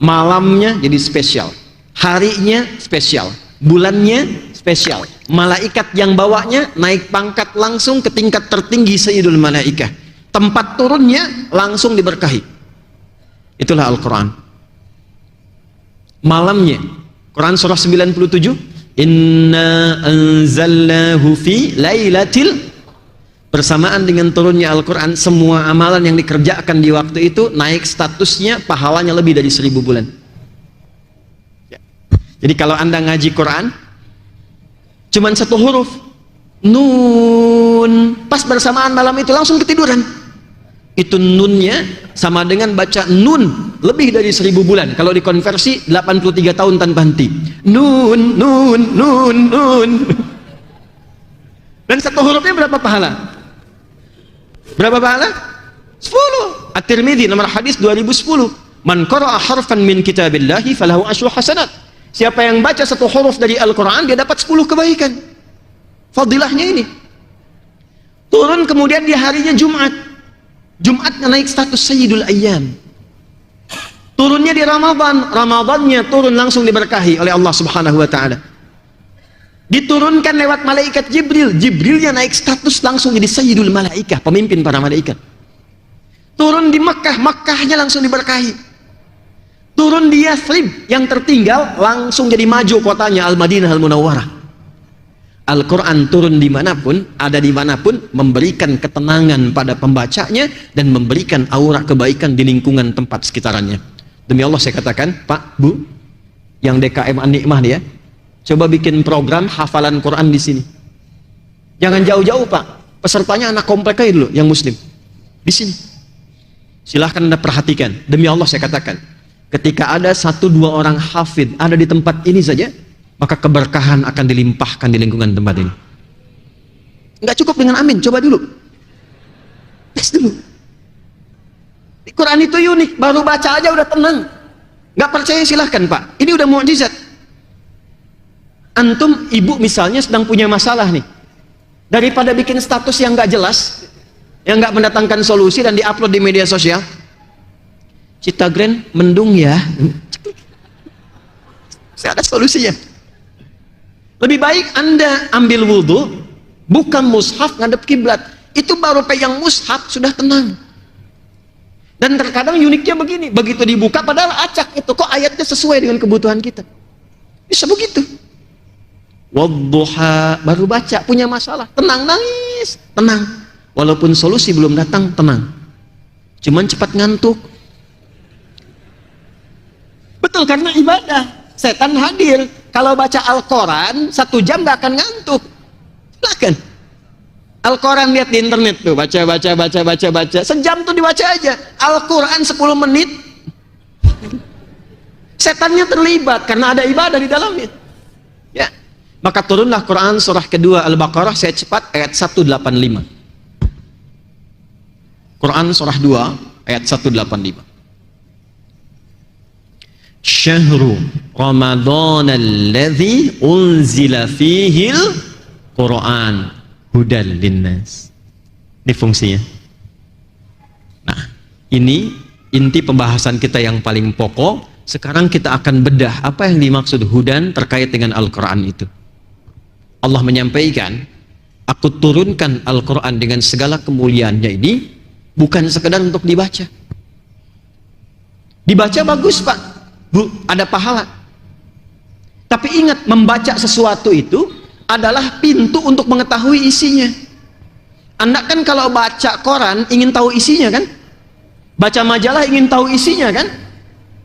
Malamnya jadi spesial, harinya spesial, bulannya spesial. Malaikat yang bawanya naik pangkat langsung ke tingkat tertinggi Sayyidul Malaikah. Tempat turunnya langsung diberkahi. Itulah Al-Quran. Malamnya, Quran surah 97, Inna anzalnahu fi lailatil, bersamaan dengan turunnya Al-Quran, semua amalan yang dikerjakan di waktu itu naik statusnya, pahalanya lebih dari 1000 bulan. Jadi kalau anda ngaji Quran cuman satu huruf nun, pas bersamaan malam itu langsung ketiduran, itu nunnya sama dengan baca nun lebih dari 1000 bulan. Kalau dikonversi 83 tahun tanpa henti. Nun, nun, nun, nun. Dan satu hurufnya berapa pahala? Berapa pahala? 10. At-Tirmidzi nomor hadis 2010. Man qara'a harfan min kitabillahi falahu asyru hasanat. Siapa yang baca satu huruf dari Al-Quran, dia dapat 10 kebaikan. Fadilahnya ini. Turun kemudian di harinya Jumat. Jumatnya naik status Sayyidul Ayyam. Turunnya di Ramadan. Ramadannya turun langsung diberkahi oleh Allah Subhanahu wa Ta'ala. Diturunkan lewat malaikat Jibril. Jibrilnya naik status langsung jadi Sayyidul Malaikah, pemimpin para malaikat. Turun di Mekah, Mekahnya langsung diberkahi. Turun di Yathrib, yang tertinggal langsung jadi maju kotanya Al-Madinah Al-Munawwarah. Al-Quran turun dimanapun, ada dimanapun, memberikan ketenangan pada pembacanya dan memberikan aura kebaikan di lingkungan tempat sekitarannya. Demi Allah saya katakan, Pak, Bu, yang DKM An-Nikmah nih ya, coba bikin program hafalan Quran di sini. Jangan jauh-jauh Pak, pesertanya anak komplek aja dulu yang muslim. Di sini. Silahkan Anda perhatikan. Demi Allah saya katakan, ketika ada 1-2 orang hafid ada di tempat ini saja, maka keberkahan akan dilimpahkan di lingkungan tempat ini. Nggak cukup dengan amin, coba dulu. Tes dulu. Di Quran itu unik, baru baca aja udah tenang. Nggak percaya silahkan Pak, ini udah mukjizat. Antum ibu misalnya sedang punya masalah nih, daripada bikin status yang nggak jelas, yang nggak mendatangkan solusi dan diupload di media sosial, Citagren mendung ya, saya ada solusinya. Lebih baik Anda ambil wudhu, bukan mushaf ngadep kiblat, itu baru pegang mushaf sudah tenang. Dan terkadang uniknya begini, begitu dibuka padahal acak itu, kok ayatnya sesuai dengan kebutuhan kita, bisa begitu. Wadduha, baru baca, punya masalah, tenang, nangis, tenang, walaupun solusi belum datang, tenang, cuman cepat ngantuk. Betul, karena ibadah, setan hadir. Kalau baca Al-Quran 1 jam gak akan ngantuk. Silahkan Al-Quran lihat di internet tuh, baca, sejam tuh dibaca aja. Al-Quran 10 menit setannya terlibat karena ada ibadah di dalamnya ya. Maka turunlah Quran surah kedua Al-Baqarah, saya cepat, ayat 185. Quran surah 2 ayat 185. Syahru Ramadan alladzi unzila fihil Quran hudal linnas. Ini fungsinya. Nah, ini inti pembahasan kita yang paling pokok. Sekarang kita akan bedah apa yang dimaksud hudan terkait dengan Al-Quran itu. Allah menyampaikan, aku turunkan Al-Quran dengan segala kemuliaannya ini bukan sekedar untuk dibaca. Dibaca bagus Pak, Bu, ada pahala. Tapi ingat, membaca sesuatu itu adalah pintu untuk mengetahui isinya. Anda kan kalau baca koran ingin tahu isinya kan? Baca majalah ingin tahu isinya kan?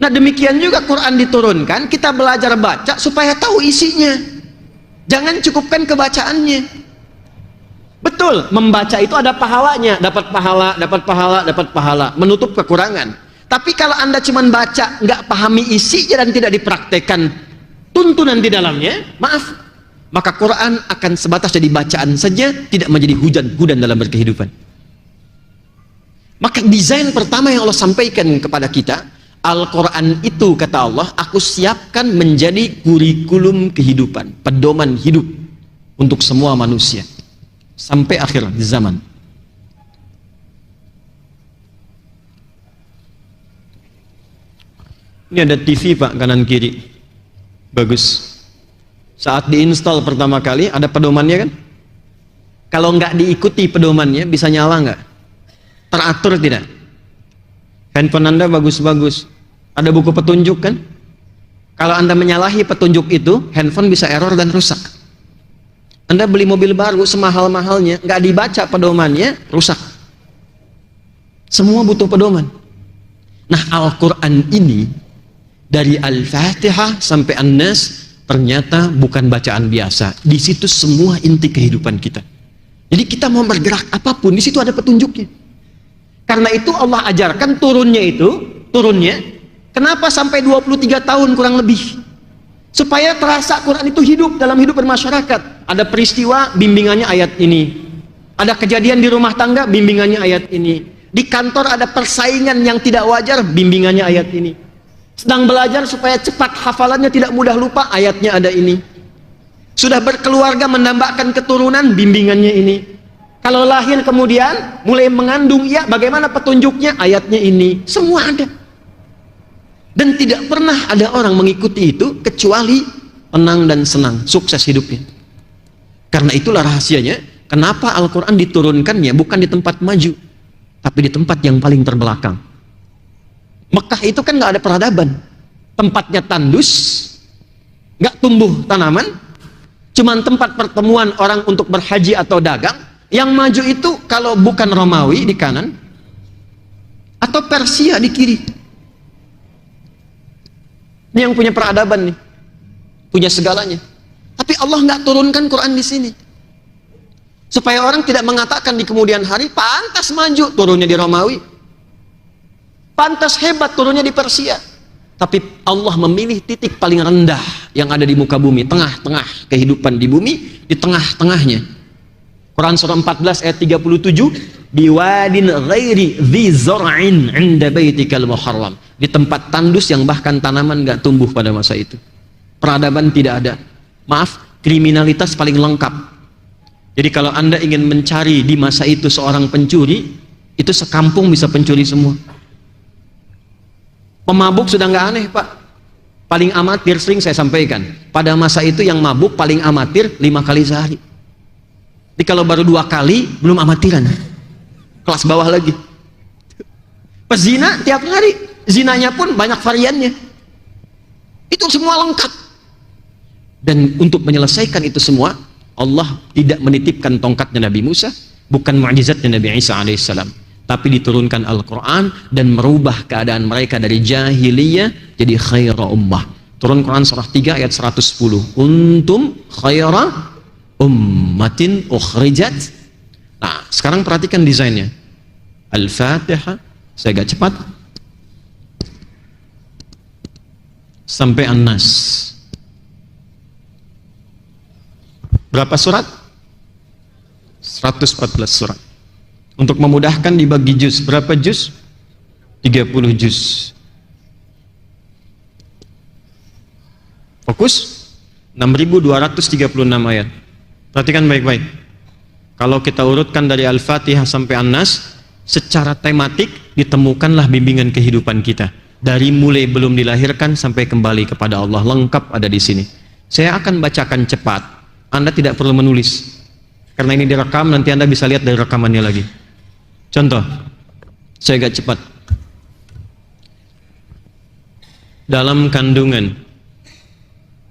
Nah demikian juga Quran diturunkan, kita belajar baca supaya tahu isinya. Jangan cukupkan kebacaannya. Betul, membaca itu ada pahalanya, dapat pahala, menutup kekurangan. Tapi kalau Anda cuma baca, nggak pahami isinya dan tidak dipraktekkan tuntunan di dalamnya, maaf, maka Quran akan sebatas jadi bacaan saja, tidak menjadi hudan dalam berkehidupan. Maka desain pertama yang Allah sampaikan kepada kita, Al-Quran itu kata Allah, aku siapkan menjadi kurikulum kehidupan, pedoman hidup untuk semua manusia sampai akhir zaman. Ini ada TV Pak, kanan kiri, bagus. Saat diinstal pertama kali ada pedomannya kan? Kalau nggak diikuti pedomannya bisa nyala nggak? Teratur tidak? Handphone Anda bagus-bagus, ada buku petunjuk kan? Kalau Anda menyalahi petunjuk itu, handphone bisa error dan rusak. Anda beli mobil baru semahal-mahalnya, nggak dibaca pedomannya, rusak. Semua butuh pedoman. Nah, Al-Quran ini dari Al-Fatihah sampai An-Nas ternyata bukan bacaan biasa. Di situ semua inti kehidupan kita. Jadi kita mau bergerak apapun, di situ ada petunjuknya. Karena itu Allah ajarkan turunnya. Kenapa sampai 23 tahun kurang lebih? Supaya terasa Quran itu hidup dalam hidup bermasyarakat. Ada peristiwa, bimbingannya ayat ini. Ada kejadian di rumah tangga, bimbingannya ayat ini. Di kantor ada persaingan yang tidak wajar, bimbingannya ayat ini. Sedang belajar supaya cepat hafalannya, tidak mudah lupa, ayatnya ada ini. Sudah berkeluarga, menambahkan keturunan, bimbingannya ini. Kalau lahir kemudian mulai mengandung, ya bagaimana petunjuknya, ayatnya ini. Semua ada. Dan tidak pernah ada orang mengikuti itu kecuali tenang dan senang, sukses hidupnya. Karena itulah rahasianya, kenapa Al-Quran diturunkannya bukan di tempat maju, tapi di tempat yang paling terbelakang. Mekah itu kan nggak ada peradaban, tempatnya tandus, nggak tumbuh tanaman, cuman tempat pertemuan orang untuk berhaji atau dagang. Yang maju itu kalau bukan Romawi di kanan, atau Persia di kiri. Ini yang punya peradaban nih, punya segalanya. Tapi Allah nggak turunkan Quran di sini, supaya orang tidak mengatakan di kemudian hari, pantas maju turunnya di Romawi, pantas hebat turunnya di Persia. Tapi Allah memilih titik paling rendah yang ada di muka bumi, tengah-tengah kehidupan di bumi, di tengah-tengahnya. Quran surah 14 ayat 37, biwadin ghairi dzi zar'in 'inda baitikal muharram. Di tempat tandus yang bahkan tanaman nggak tumbuh pada masa itu. Peradaban tidak ada. Maaf, kriminalitas paling lengkap. Jadi kalau Anda ingin mencari di masa itu seorang pencuri, itu sekampung bisa pencuri semua. Pemabuk sudah nggak aneh, Pak. Paling amatir, sering saya sampaikan, pada masa itu yang mabuk paling amatir 5 kali sehari. Jadi kalau baru 2 kali belum amatiran, kelas bawah lagi. Pezina tiap hari, zinanya pun banyak variannya. Itu semua lengkap. Dan untuk menyelesaikan itu semua, Allah tidak menitipkan tongkatnya Nabi Musa, bukan mukjizatnya Nabi Isa alaihissalam, tapi diturunkan Al-Quran dan merubah keadaan mereka dari jahiliyah jadi khaira ummah. Turun Quran surah 3 ayat 110, kuntum khaira ummatin ukhrijat. Nah, sekarang perhatikan desainnya. Al-Fatihah, saya agak cepat, sampai An-Nas. Berapa surat? 114 surat. Untuk memudahkan dibagi juz. Berapa juz? 30 juz. Fokus? 6.236 ayat. Perhatikan baik-baik. Kalau kita urutkan dari Al-Fatihah sampai An-Nas, secara tematik ditemukanlah bimbingan kehidupan kita. Dari mulai belum dilahirkan sampai kembali kepada Allah, lengkap ada di sini. Saya akan bacakan cepat. Anda tidak perlu menulis. Karena ini direkam, nanti Anda bisa lihat dari rekamannya lagi. Contoh, saya agak cepat. Dalam kandungan,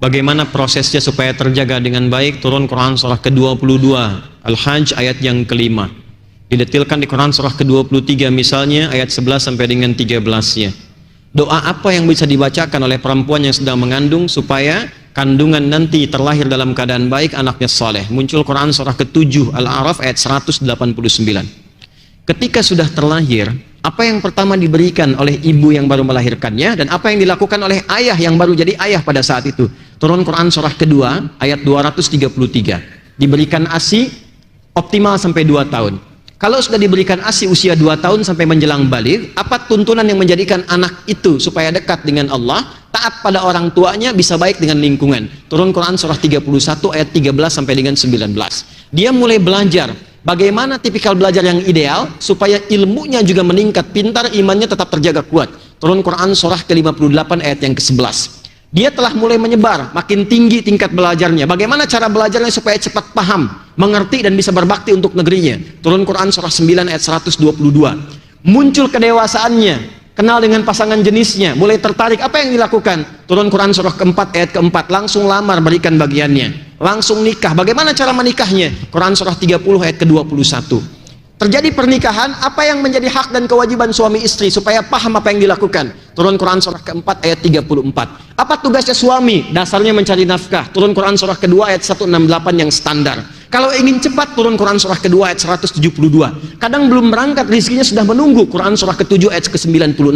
bagaimana prosesnya supaya terjaga dengan baik? Turun Quran surah ke-22 Al-Hajj ayat yang kelima. Didetilkan di Quran surah ke-23 misalnya ayat 11 sampai dengan 13-nya. Doa apa yang bisa dibacakan oleh perempuan yang sedang mengandung supaya kandungan nanti terlahir dalam keadaan baik, anaknya saleh? Muncul Quran surah ke-7 Al-A'raf ayat 189. Ketika sudah terlahir, apa yang pertama diberikan oleh ibu yang baru melahirkannya, dan apa yang dilakukan oleh ayah yang baru jadi ayah pada saat itu? Turun Quran surah kedua ayat 233. Diberikan ASI optimal sampai 2 tahun. Kalau sudah diberikan ASI usia 2 tahun sampai menjelang baligh, apa tuntunan yang menjadikan anak itu supaya dekat dengan Allah, taat pada orang tuanya, bisa baik dengan lingkungan? Turun Quran surah 31 ayat 13 sampai dengan 19. Dia mulai belajar bagaimana tipikal belajar yang ideal supaya ilmunya juga meningkat, pintar, imannya tetap terjaga kuat. Turun Quran surah ke-58 ayat yang ke-11. Dia telah mulai menyebar, makin tinggi tingkat belajarnya. Bagaimana cara belajarnya supaya cepat paham, mengerti, dan bisa berbakti untuk negerinya? Turun Quran surah 9 ayat 122. Muncul kedewasaannya, kenal dengan pasangan jenisnya, mulai tertarik, apa yang dilakukan? Turun Quran surah keempat ayat keempat, langsung lamar, berikan bagiannya, langsung nikah. Bagaimana cara menikahnya? Quran surah 30 ayat ke-21. Terjadi pernikahan, apa yang menjadi hak dan kewajiban suami istri supaya paham apa yang dilakukan? Turun Quran surah keempat ayat 34. Apa tugasnya suami? Dasarnya mencari nafkah. Turun Quran surah kedua ayat 168 yang standar. Kalau ingin cepat, turun Quran surah kedua ayat 172. Kadang belum berangkat, rizkinya sudah menunggu. Quran surah ke-7 ayat ke-96.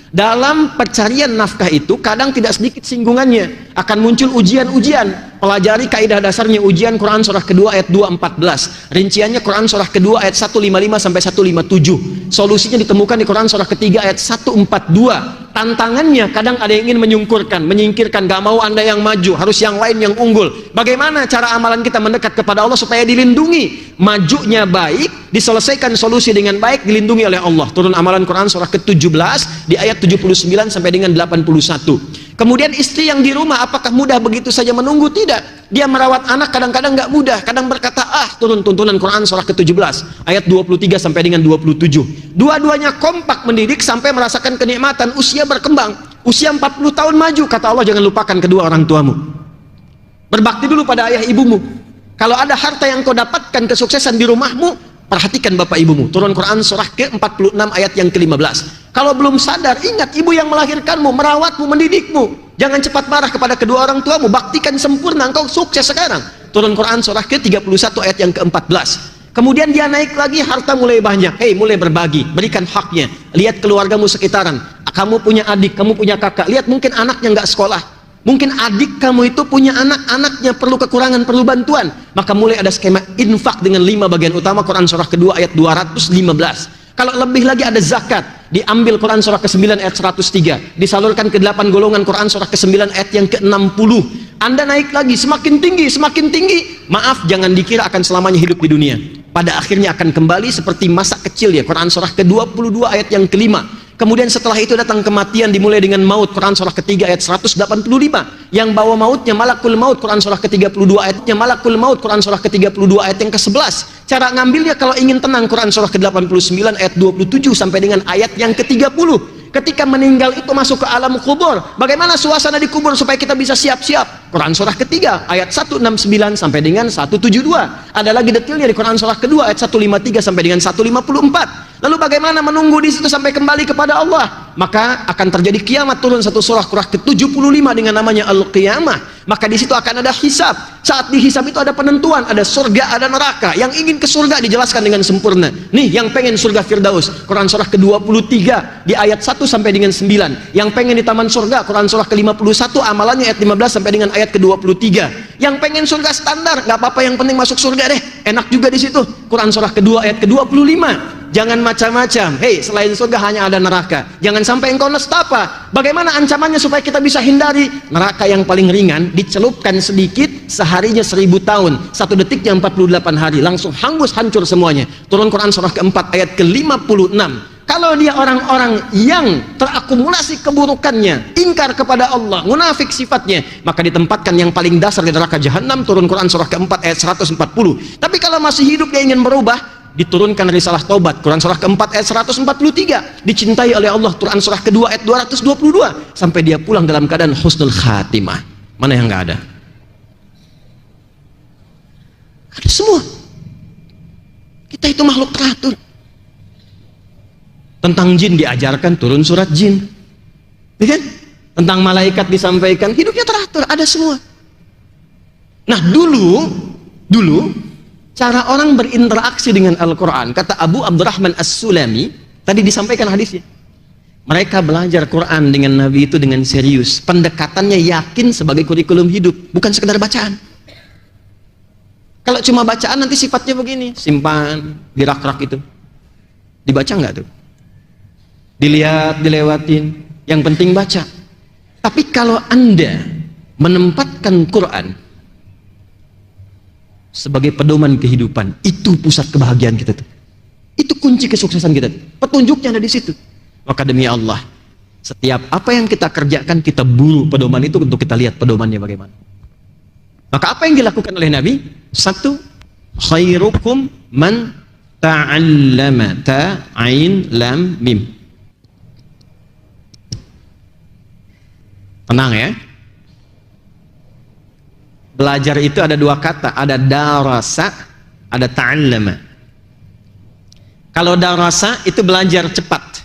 Dalam pencarian nafkah itu kadang tidak sedikit singgungannya, akan muncul ujian-ujian. Pelajari kaidah dasarnya, ujian Quran surah kedua ayat 214, rinciannya Quran surah kedua ayat 155 sampai 157, solusinya ditemukan di Quran surah ketiga ayat 142. Tantangannya kadang ada yang ingin menyingkirkan, gak mau anda yang maju, harus yang lain yang unggul. Bagaimana cara amalan kita mendekat kepada Allah supaya dilindungi, majunya baik, diselesaikan solusi dengan baik, dilindungi oleh Allah? Turun amalan Quran surah ke-17 di ayat 79 sampai dengan 81. Kemudian istri yang di rumah, apakah mudah begitu saja menunggu? Tidak. Dia merawat anak kadang-kadang nggak mudah, kadang berkata turun tuntunan Quran surah ke-17 ayat 23 sampai dengan 27. Dua-duanya kompak mendidik sampai merasakan kenikmatan, usia berkembang, usia 40 tahun maju. Kata Allah, jangan lupakan kedua orang tuamu, berbakti dulu pada ayah ibumu. Kalau ada harta yang kau dapatkan kesuksesan di rumahmu, perhatikan bapak ibumu. Turun Quran surah ke-46 ayat yang ke-15. Kalau belum sadar, ingat ibu yang melahirkanmu, merawatmu, mendidikmu. Jangan cepat marah kepada kedua orang tuamu, baktikan sempurna, engkau sukses sekarang. Turun Quran surah ke-31 ayat yang ke-14. Kemudian dia naik lagi, harta mulai banyak. Mulai berbagi, berikan haknya. Lihat keluargamu sekitaran, kamu punya adik, kamu punya kakak, lihat mungkin anaknya nggak sekolah, mungkin adik kamu itu punya anak-anaknya perlu kekurangan, perlu bantuan, maka mulai ada skema infak dengan 5 bagian utama. Quran surah kedua ayat 215. Kalau lebih lagi ada zakat, diambil Quran surah ke-9 ayat 103, disalurkan ke 8 golongan. Quran surah ke-9 ayat yang ke-60. Anda naik lagi, semakin tinggi, maaf, jangan dikira akan selamanya hidup di dunia. Pada akhirnya akan kembali seperti masa kecil ya. Quran surah ke-22 ayat yang ke-5. Kemudian setelah itu datang kematian, dimulai dengan maut. Quran surah ketiga ayat 185. Yang bawa mautnya malakul maut. Quran surah ke-32 ayatnya malakul maut. Quran surah ke-32 ayat yang ke-11. Cara ngambilnya kalau ingin tenang, Quran surah ke-89 ayat 27 sampai dengan ayat yang ke-30. Ketika meninggal itu masuk ke alam kubur, bagaimana suasana di kubur supaya kita bisa siap-siap? Quran surah ketiga ayat 169 sampai dengan 172. Ada lagi detailnya di Quran surah kedua ayat 153 sampai dengan 154. Lalu bagaimana menunggu di situ sampai kembali kepada Allah? Maka akan terjadi kiamat. Turun satu surah ke-75 dengan namanya Al-Qiyamah. Maka di situ akan ada hisab. Saat dihisab itu ada penentuan, ada surga, ada neraka. Yang ingin ke surga dijelaskan dengan sempurna. Nih, yang pengen surga Firdaus, Quran surah ke-23 di ayat 1 sampai dengan 9. Yang pengen di taman surga, Quran surah ke-51 amalannya ayat 15 sampai dengan ayat ke-23. Yang pengen surga standar, nggak apa-apa, yang penting masuk surga deh, enak juga di situ. Quran surah kedua ayat ke-25. Jangan macam-macam. Selain surga hanya ada neraka. Jangan sampai engkau nestapa. Bagaimana ancamannya supaya kita bisa hindari? Neraka yang paling ringan, dicelupkan sedikit, seharinya 1000 tahun, 1 detiknya 48 hari, langsung hangus, hancur semuanya. Turun Quran surah keempat ayat ke-56. Kalau dia orang-orang yang terakumulasi keburukannya, ingkar kepada Allah, munafik sifatnya, maka ditempatkan yang paling dasar di neraka jahanam. Turun Quran surah keempat ayat 140. Tapi kalau masih hidup dia ingin berubah, diturunkan risalah taubat. Quran surah keempat ayat 143. Dicintai oleh Allah. Quran surah kedua ayat 222. Sampai dia pulang dalam keadaan husnul khatimah. Mana yang nggak ada? Ada semua. Kita itu makhluk teratur. Tentang jin diajarkan, turun surat jin, ya kan? Tentang malaikat disampaikan, hidupnya teratur, ada semua. Nah, dulu cara orang berinteraksi dengan Al-Quran, kata Abu Abdurrahman As-Sulami, tadi disampaikan hadisnya, mereka belajar Quran dengan Nabi itu dengan serius, pendekatannya yakin sebagai kurikulum hidup, bukan sekedar bacaan. Kalau cuma bacaan nanti sifatnya begini, simpan di rak-rak itu, dibaca nggak tuh? Dilihat, dilewatin, yang penting baca. Tapi kalau Anda menempatkan Quran sebagai pedoman kehidupan, itu pusat kebahagiaan kita tuh. Itu kunci kesuksesan kita tuh. Petunjuknya ada di situ. Maka demi Allah, setiap apa yang kita kerjakan, kita buru pedoman itu untuk kita lihat pedomannya bagaimana. Maka apa yang dilakukan oleh Nabi? Satu, khairukum man ta'allama, ta'ain lam mim. Tenang ya. Belajar itu ada dua kata, ada darasa, ada ta'allama. Kalau darasa itu belajar cepat.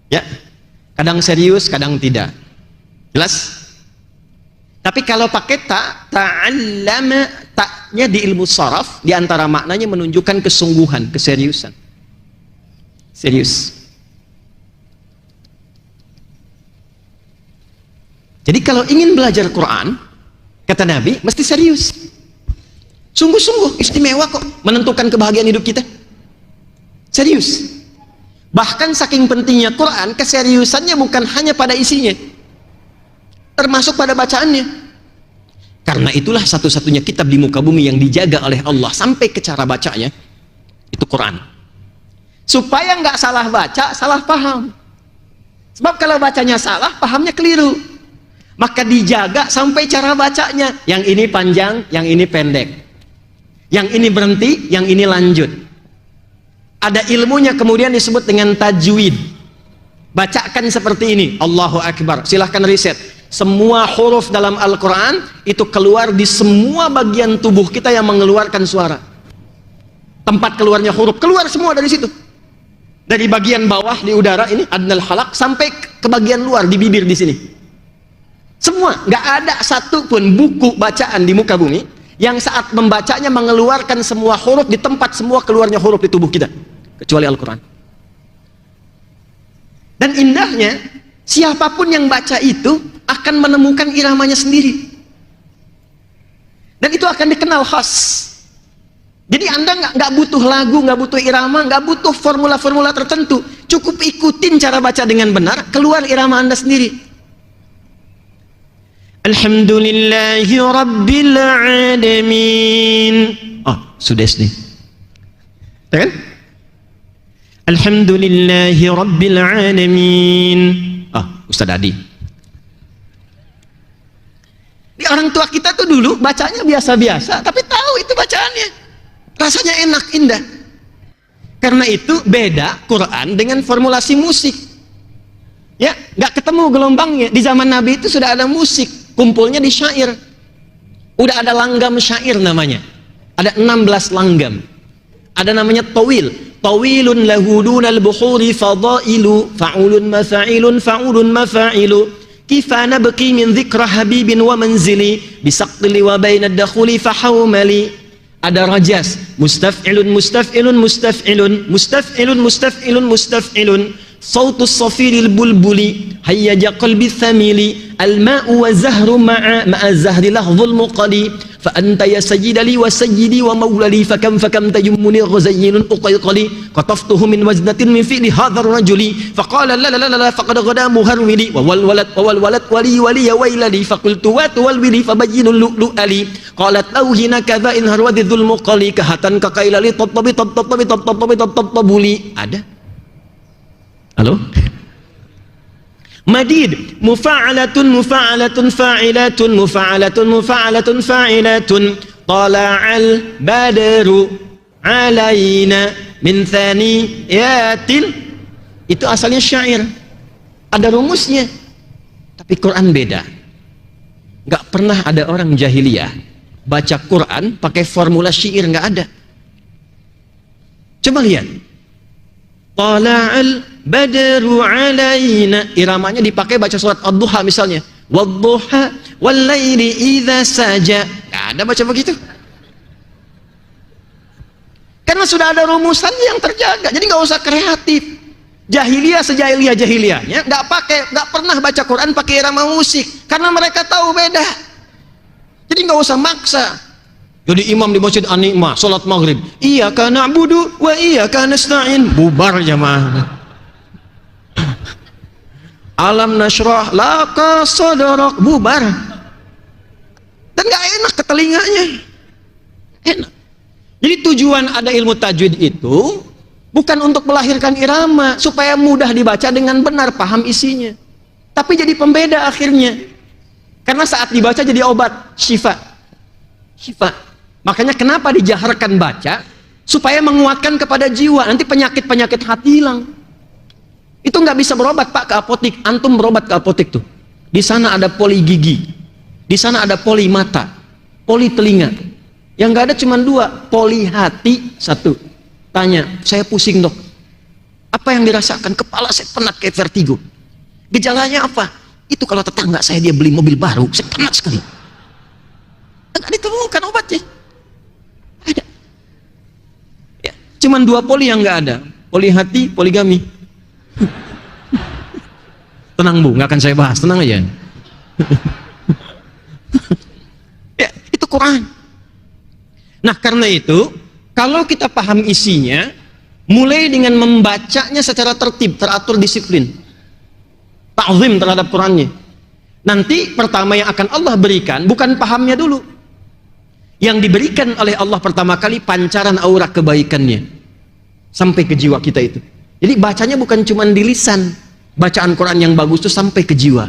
Ya. Kadang serius, kadang tidak. Jelas? Tapi kalau pakai ta'allama, taknya di ilmu sharaf, di antara maknanya menunjukkan kesungguhan, keseriusan. Serius. Jadi kalau ingin belajar Quran, kata Nabi, mesti serius. Sungguh-sungguh, istimewa kok menentukan kebahagiaan hidup kita. Serius. Bahkan saking pentingnya Quran, keseriusannya bukan hanya pada isinya, termasuk pada bacaannya. Karena itulah satu-satunya kitab di muka bumi yang dijaga oleh Allah sampai ke cara bacanya, itu Quran. Supaya nggak salah baca, salah paham. Sebab kalau bacanya salah, pahamnya keliru. Maka dijaga sampai cara bacanya. Yang ini panjang, yang ini pendek. Yang ini berhenti, yang ini lanjut. Ada ilmunya kemudian disebut dengan tajwid. Bacakan seperti ini, Allahu Akbar. Silahkan riset. Semua huruf dalam Al-Quran itu keluar di semua bagian tubuh kita yang mengeluarkan suara. Tempat keluarnya huruf, keluar semua dari situ. Dari bagian bawah di udara ini, adnal halak, sampai ke bagian luar di bibir di sini. Semua, nggak ada satupun buku bacaan di muka bumi yang saat membacanya mengeluarkan semua huruf di tempat semua keluarnya huruf di tubuh kita, kecuali Al-Quran. Dan indahnya, siapapun yang baca itu akan menemukan iramanya sendiri. Dan itu akan dikenal khas. Jadi Anda nggak butuh lagu, nggak butuh irama, nggak butuh formula-formula tertentu. Cukup ikutin cara baca dengan benar, keluar irama Anda sendiri. Alhamdulillahi Rabbil Alamin. Oh, sudah nih. Kan? Alhamdulillahi Rabbil Alamin. Ustaz Adi. Di orang tua kita tuh dulu bacanya biasa-biasa, tapi tahu itu bacaannya. Rasanya enak, indah. Karena itu beda Quran dengan formulasi musik. Ya, nggak ketemu gelombangnya. Di zaman Nabi itu sudah ada musik, kumpulnya di syair. Udah ada langgam syair namanya. Ada 16 langgam. Ada namanya tawil. Tawilun lahudunal buhuri fadailu fa'ulun mafa'ilun fa'ulun mafa'ilu kifana baqi min dzikra habibin wa manzili bisaqli wa bainad dakhuli fahawmali. Ada rajas, mustaf'ilun mustaf'ilun mustaf'ilun mustaf'ilun mustaf'ilun mustaf'ilun sautus safiril bulbuli hayyaja qalbi thamili al-ma'u wa zahru ma'a zahri lahzul muqali fa anta ya sayyidali wa sayyidi wa maulali fakam tajummuni ghazayyinun uqayqali qataftuhu min waznatin min fi'li hadzal rajuli faqala la la la la faqad ghada muharwili wa wal walad wali wali ya wailali faqultu wa wal wili fabayyinul lu'ali qalat lauhina kadza in harwadhul muqali kahatan kaqailali tattabi ada. Halo? Madid, mufa'alatun mufa'alatun fa'ilatun mufa'alatun mufa'alatun fa'ilatun tala'al badru alaina min thaniyatil. Itu asalnya syair, ada rumusnya. Tapi Quran beda. Gak pernah ada orang jahiliyah baca Quran pakai formula syair, gak ada. Coba lihat, tala'al badru alaina, iramanya dipakai baca surat ad-duha misalnya, wadduha wallaili idza saja. Nggak ada baca begitu, karena sudah ada rumusannya yang terjaga. Jadi nggak usah kreatif. Jahiliyah sejahiliyahnya nggak pernah baca Quran pakai irama musik, karena mereka tahu beda. Jadi nggak usah maksa. Jadi imam di masjid An-Ni'mah salat maghrib, iyyaka na'budu wa iyyaka nasta'in, bubar jamaah. Alam nashrah laka sadrak, bubar. Dan gak enak ke telinganya. Enak. Jadi tujuan ada ilmu tajwid itu bukan untuk melahirkan irama supaya mudah dibaca dengan benar, paham isinya, tapi jadi pembeda akhirnya. Karena saat dibaca jadi obat, syifa. Makanya kenapa dijaharkan baca, supaya menguatkan kepada jiwa. Nanti penyakit-penyakit hati hilang. Itu nggak bisa berobat Pak ke apotik. Antum berobat ke apotik tuh, di sana ada poli gigi, di sana ada poli mata, poli telinga. Yang nggak ada cuma 2, poli hati 1. Tanya, saya pusing dok, apa yang dirasakan? Kepala saya penat kayak vertigo. Gejalanya apa? Itu kalau tetangga saya dia beli mobil baru, saya penat sekali. Nggak ditemukan obatnya. Ada. Ya, cuman 2 poli yang nggak ada, poli hati, poligami. Tenang bu, nggak akan saya bahas, tenang aja. Ya, itu Quran. Nah karena itu, kalau kita paham isinya, mulai dengan membacanya secara tertib, teratur, disiplin, ta'zim terhadap Qurannya. Nanti pertama yang akan Allah berikan bukan pahamnya dulu. Yang diberikan oleh Allah pertama kali pancaran aura kebaikannya sampai ke jiwa kita itu. Jadi bacanya bukan cuma di lisan. Bacaan Quran yang bagus itu sampai ke jiwa.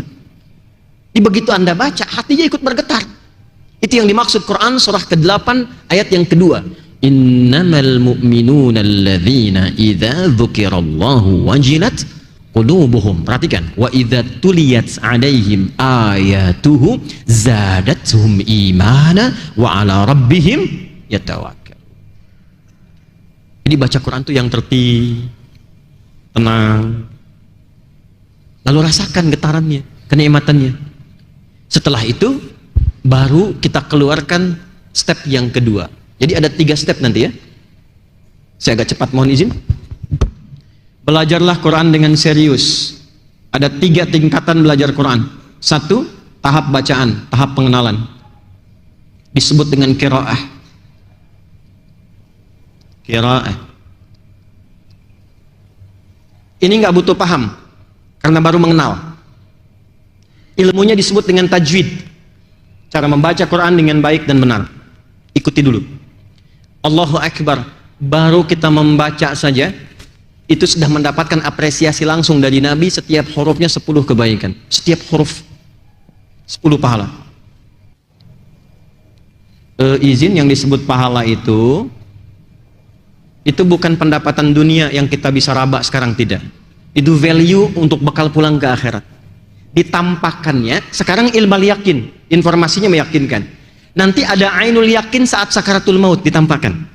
Di begitu Anda baca, hatinya ikut bergetar. Itu yang dimaksud Quran surah ke-8 ayat yang kedua. Innamal mu'minuna alladzina idza dzukirallahu wajilat qulubuhum. Perhatikan, wa idza tuliyat 'alaihim ayatuhu zadatuhum imana wa 'ala rabbihim yatawakkal. Jadi baca Quran itu yang tertib, tenang. Lalu rasakan getarannya, kenikmatannya. Setelah itu baru kita keluarkan step yang kedua. Jadi ada 3 step nanti ya. Saya agak cepat, mohon izin. Belajarlah Quran dengan serius. Ada 3 tingkatan belajar Quran. 1, tahap bacaan, tahap pengenalan. Disebut dengan qiraah. Qiraah. Ini nggak butuh paham, karena baru mengenal. Ilmunya disebut dengan tajwid. Cara membaca Quran dengan baik dan benar. Ikuti dulu. Allahu Akbar. Baru kita membaca saja, itu sudah mendapatkan apresiasi langsung dari Nabi. Setiap hurufnya 10 kebaikan. Setiap huruf 10 pahala. Izin, yang disebut pahala itu bukan pendapatan dunia yang kita bisa raba sekarang, tidak. Itu value untuk bekal pulang ke akhirat. Ditampakkannya, sekarang ilmu yakin, informasinya meyakinkan. Nanti ada ainul yakin saat sakaratul maut, ditampakkan.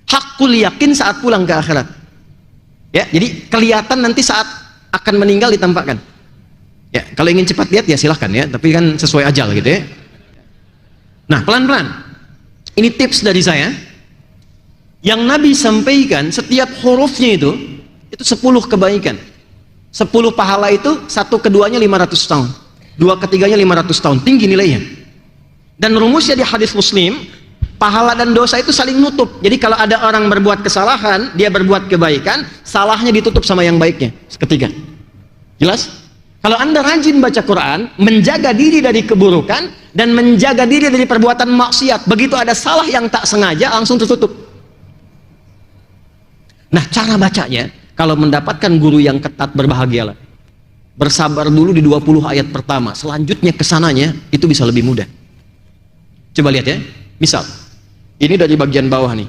Hakul yakin saat pulang ke akhirat. Ya, jadi kelihatan nanti saat akan meninggal, ditampakkan. Ya, kalau ingin cepat lihat ya silahkan ya, tapi kan sesuai ajal gitu ya. Nah, pelan-pelan. Ini tips dari saya. Yang Nabi sampaikan, setiap hurufnya itu 10 kebaikan. 10 pahala itu, 1 keduanya 500 tahun. 2 ketiganya 500 tahun. Tinggi nilainya. Dan rumusnya di hadis Muslim, pahala dan dosa itu saling nutup. Jadi kalau ada orang berbuat kesalahan, dia berbuat kebaikan, salahnya ditutup sama yang baiknya seketika. Jelas? Kalau Anda rajin baca Quran, menjaga diri dari keburukan dan menjaga diri dari perbuatan maksiat, begitu ada salah yang tak sengaja langsung tertutup. Nah, cara bacanya, kalau mendapatkan guru yang ketat, berbahagialah. Bersabar dulu di 20 ayat pertama, selanjutnya kesananya itu bisa lebih mudah. Coba lihat ya. Misal, ini dari bagian bawah nih,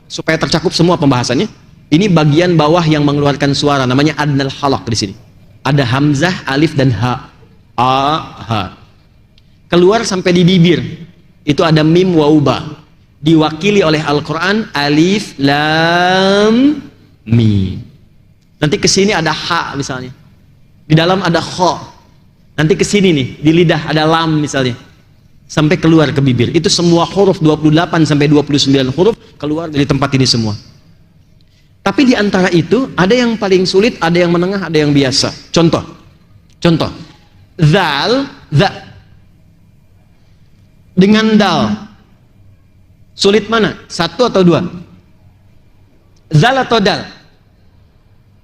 supaya tercakup semua pembahasannya. Ini bagian bawah yang mengeluarkan suara, namanya adnal halaq di sini. Ada hamzah, alif dan ha. A, ha. Keluar sampai di bibir. Itu ada mim wa uba. Diwakili oleh Al-Quran alif, lam, mim. Nanti ke sini ada ha misalnya. Di dalam ada kha. Nanti ke sini nih, di lidah ada lam misalnya. Sampai keluar ke bibir. Itu semua huruf 28 sampai 29 huruf keluar dari tempat ini semua. Tapi di antara itu ada yang paling sulit, ada yang menengah, ada yang biasa. Contoh. Zal, za. Dengan dal. Sulit mana? 1 atau 2? Zal atau dal?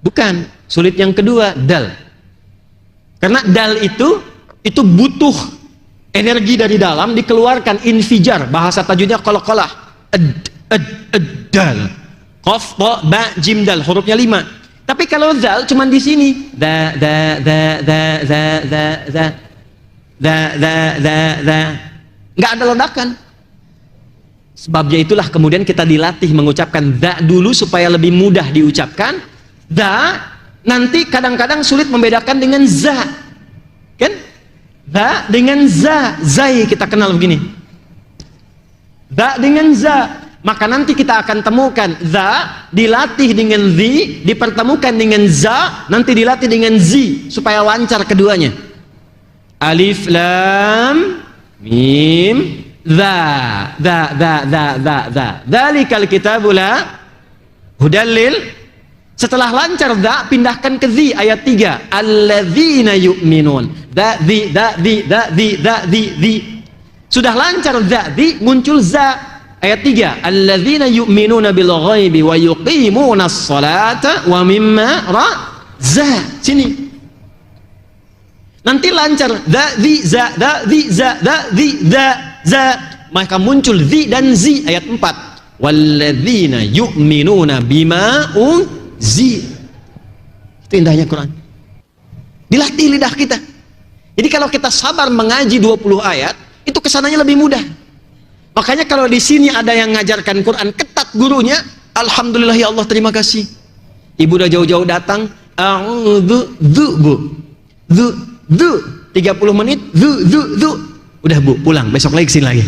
Bukan. Sulit yang kedua, dal. Karena dal itu butuh energi dari dalam dikeluarkan, infijar, bahasa tajwidnya qalqalah. Dal. Qaf, ta, ba, jim, dal, hurufnya 5. Tapi kalau zal cuman di sini. Da. Enggak ada ledakan. Sebabnya itulah kemudian kita dilatih mengucapkan da dulu supaya lebih mudah diucapkan. Da nanti kadang-kadang sulit membedakan dengan za. Kan? Dha dengan za, zai kita kenal begini. Dha dengan za, maka nanti kita akan temukan dha dilatih dengan zi, dipertemukan dengan za, nanti dilatih dengan zi supaya lancar keduanya. Alif lam mim dha, dzalikal kitabu la hudallil. Setelah lancar dha, pindahkan ke zi ayat 3. Alladzina yu'minun. Dzi. Sudah lancar dzi, muncul za ayat 3. Alladzina yu'minuna bil ghaibi wa yuqimunas salata wa mimma za. Sini. Nanti lancar dzi za, za. Maka muncul zi dan zi ayat 4. Walladzina yu'minuna bima zi. Itu indahnya Quran. Dilatih lidah kita. Jadi kalau kita sabar mengaji 20 ayat, itu kesananya lebih mudah. Makanya kalau di sini ada yang ngajarkan Quran ketat gurunya, alhamdulillah ya Allah, terima kasih. Ibu udah jauh-jauh datang, bu. 30 menit, udah bu, pulang, besok lagi kesini lagi.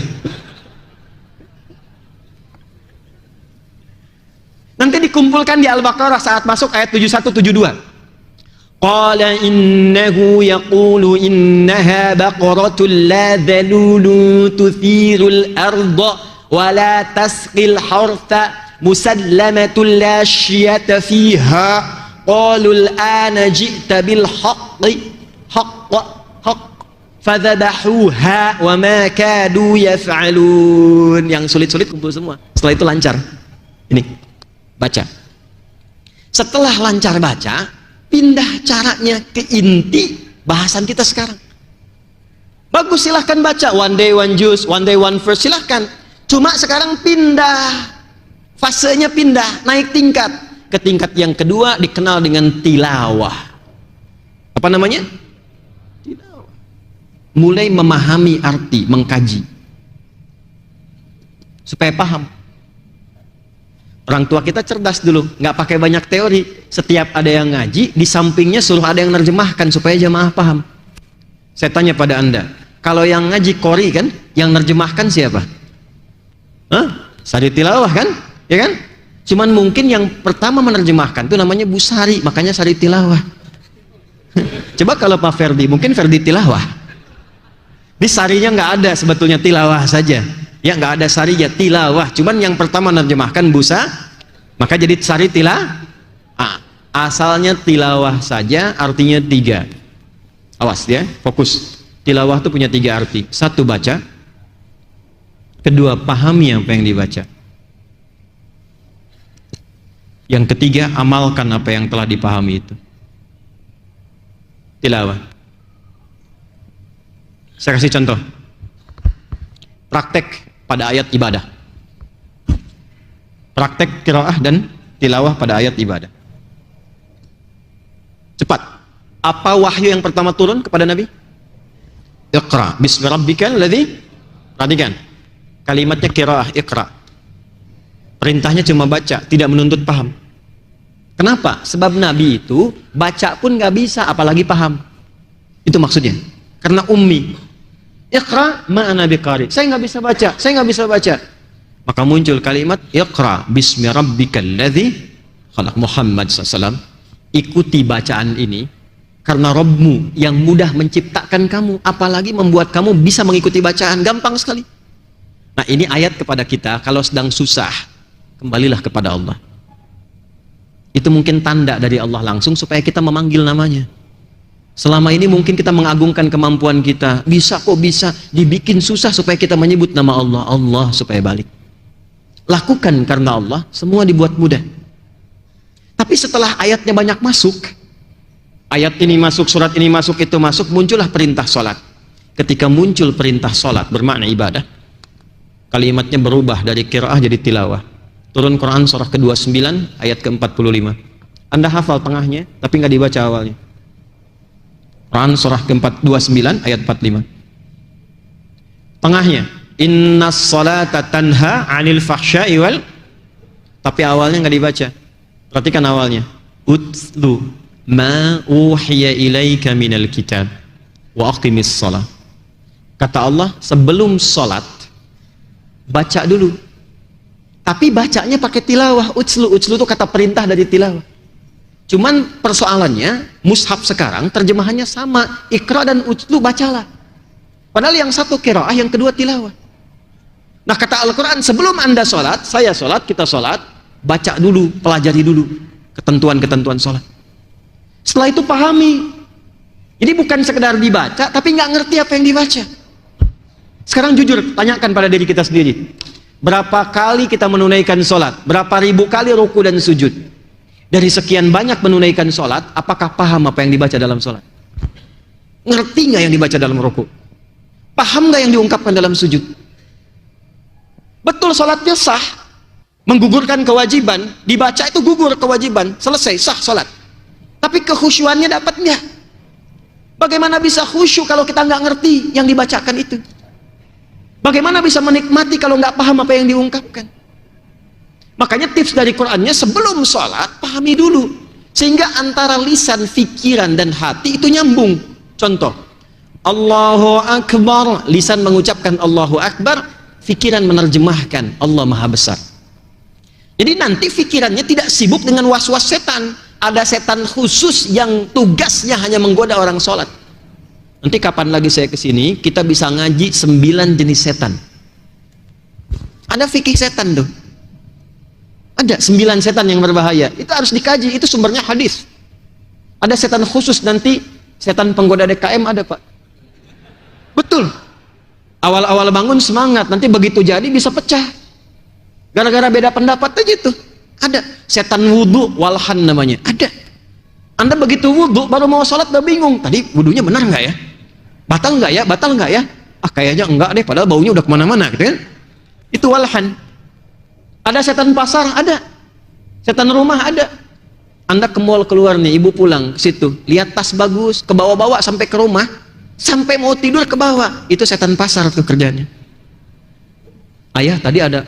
Nanti dikumpulkan di Al-Baqarah saat masuk ayat 71-72. Qala innahu yaqulu innaha baqaratun la dhalulun tuthirul arda wa la tasqil hartha musallamatun la syiyata fiha. Qalu al-ana ji'ta bil haqqi haqq fadhabahuha wa ma kadu yaf'alun. Yang sulit-sulit kumpul semua. Setelah itu lancar. Ini baca. Setelah lancar baca, pindah caranya ke inti bahasan kita sekarang. Bagus, silahkan baca one day one juice, one day one verse, silahkan. Cuma sekarang pindah, fasenya pindah, naik tingkat ke tingkat yang kedua, dikenal dengan tilawah. Apa namanya? Tilawah. Mulai memahami arti, mengkaji supaya paham. Orang tua kita cerdas dulu, nggak pakai banyak teori. Setiap ada yang ngaji, di sampingnya suruh ada yang nerjemahkan supaya jamaah paham. Saya tanya pada anda, kalau yang ngaji Qori kan, yang nerjemahkan siapa? Sari Tilawah kan? Ya kan? Cuman mungkin yang pertama menerjemahkan itu namanya Bu Sari, makanya Sari Tilawah. Coba kalau Pak Ferdi, mungkin Ferdi Tilawah. Ini sarinya nggak ada, sebetulnya tilawah saja. Ya, nggak ada sarinya, tilawah. Cuman yang pertama menerjemahkan busa, maka jadi sari asalnya tilawah saja, artinya 3. Awas ya, fokus. Tilawah itu punya 3 arti. 1, baca. 2, pahami apa yang dibaca. Yang ketiga, amalkan apa yang telah dipahami itu. Tilawah. Saya kasih contoh. Praktek pada ayat ibadah. Praktek qiraah dan tilawah pada ayat ibadah. Cepat. Apa wahyu yang pertama turun kepada Nabi? Iqra bismi rabbikal ladzi. Perhatikan. Kalimatnya qiraah, iqra. Perintahnya cuma baca, tidak menuntut paham. Kenapa? Sebab Nabi itu baca pun nggak bisa, apalagi paham. Itu maksudnya. Karena ummi. Iqra ma'ana biqari. Saya nggak bisa baca, saya nggak bisa baca. Maka muncul kalimat Iqra bismi rabbikal ladzi khalaq. Muhammad SAW, ikuti bacaan ini karena Rabbmu yang mudah menciptakan kamu, apalagi membuat kamu bisa mengikuti bacaan, gampang sekali. Nah, ini ayat kepada kita, kalau sedang susah, kembalilah kepada Allah. Itu mungkin tanda dari Allah langsung supaya kita memanggil namanya. Selama ini mungkin kita mengagungkan kemampuan kita, bisa kok bisa, dibikin susah supaya kita menyebut nama Allah, Allah supaya balik. Lakukan karena Allah, semua dibuat mudah. Tapi setelah ayatnya banyak masuk, ayat ini masuk, surat ini masuk, itu masuk, muncullah perintah sholat. Ketika muncul perintah sholat bermakna ibadah, kalimatnya berubah dari qiraah jadi tilawah. Turun Quran surah ke-29 ayat ke-45. Anda hafal tengahnya tapi nggak dibaca awalnya. Quran surah ke-29 ayat 45. Tengahnya, innas salata tanha 'anil fahsya'i wal, tapi awalnya nggak dibaca. Perhatikan awalnya. Utlu ma uhiya ilaika minal kitab wa aqimis shalah. Kata Allah, sebelum sholat baca dulu. Tapi bacanya pakai tilawah, utslu. Utslu itu kata perintah dari tilawah. Cuman persoalannya, mushaf sekarang terjemahannya sama, ikra dan utslu, bacalah. Padahal yang satu qiraah, yang kedua tilawah. Nah, kata Al-Quran, sebelum Anda sholat, saya sholat, kita sholat, baca dulu, pelajari dulu ketentuan-ketentuan sholat. Setelah itu pahami. Jadi bukan sekedar dibaca, tapi nggak ngerti apa yang dibaca. Sekarang jujur, tanyakan pada diri kita sendiri. Berapa kali kita menunaikan sholat? Berapa ribu kali ruku dan sujud? Dari sekian banyak menunaikan sholat, apakah paham apa yang dibaca dalam sholat? Ngerti nggak yang dibaca dalam ruku? Paham nggak yang diungkapkan dalam sujud? Betul sholatnya sah, menggugurkan kewajiban, dibaca itu gugur kewajiban, selesai, sah sholat. Tapi kekhusyuannya dapat nggak? Bagaimana bisa khusyuk kalau kita nggak ngerti yang dibacakan itu? Bagaimana bisa menikmati kalau nggak paham apa yang diungkapkan? Makanya tips dari Qur'annya, sebelum sholat pahami dulu, sehingga antara lisan, pikiran dan hati itu nyambung. Contoh, Allahu Akbar, lisan mengucapkan Allahu Akbar, pikiran menerjemahkan Allah Maha Besar. Jadi nanti pikirannya tidak sibuk dengan was-was setan. Ada setan khusus yang tugasnya hanya menggoda orang sholat. Nanti kapan lagi saya kesini, kita bisa ngaji 9 jenis setan. Ada fikih setan tuh. Ada 9 setan yang berbahaya. Itu harus dikaji, itu sumbernya hadis. Ada setan khusus nanti, setan penggoda DKM ada, Pak. Betul. Awal-awal bangun semangat, nanti begitu jadi bisa pecah. Gara-gara beda pendapat aja tuh. Ada setan wudhu, walhan namanya. Ada. Anda begitu wudhu baru mau sholat udah bingung. Tadi wudhunya benar nggak ya? Batal nggak ya? Batal nggak ya? Ah, kayaknya enggak deh. Padahal baunya udah kemana-mana, gitu kan? Itu walhan. Ada setan pasar, ada. Setan rumah, ada. Anda ke mall keluar nih, ibu pulang ke situ, lihat tas bagus, ke bawah-bawah sampai ke rumah, sampai mau tidur ke bawah. Itu setan pasar tuh kerjanya. Ayah tadi ada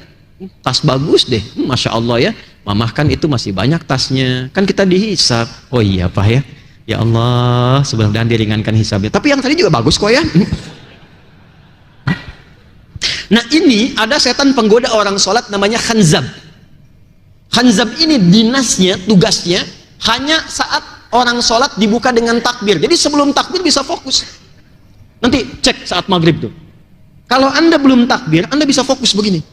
tas bagus deh, Masya Allah ya, mamah kan itu masih banyak tasnya, kan kita dihisap. Oh iya Pak ya, ya Allah, mudah-mudahan diringankan hisabnya, tapi yang tadi juga bagus kok ya. Nah, ini ada setan penggoda orang sholat namanya khanzab. Khanzab ini dinasnya, tugasnya hanya saat orang sholat dibuka dengan takbir. Jadi sebelum takbir bisa fokus. Nanti cek saat maghrib tuh, kalau Anda belum takbir, Anda bisa fokus begini.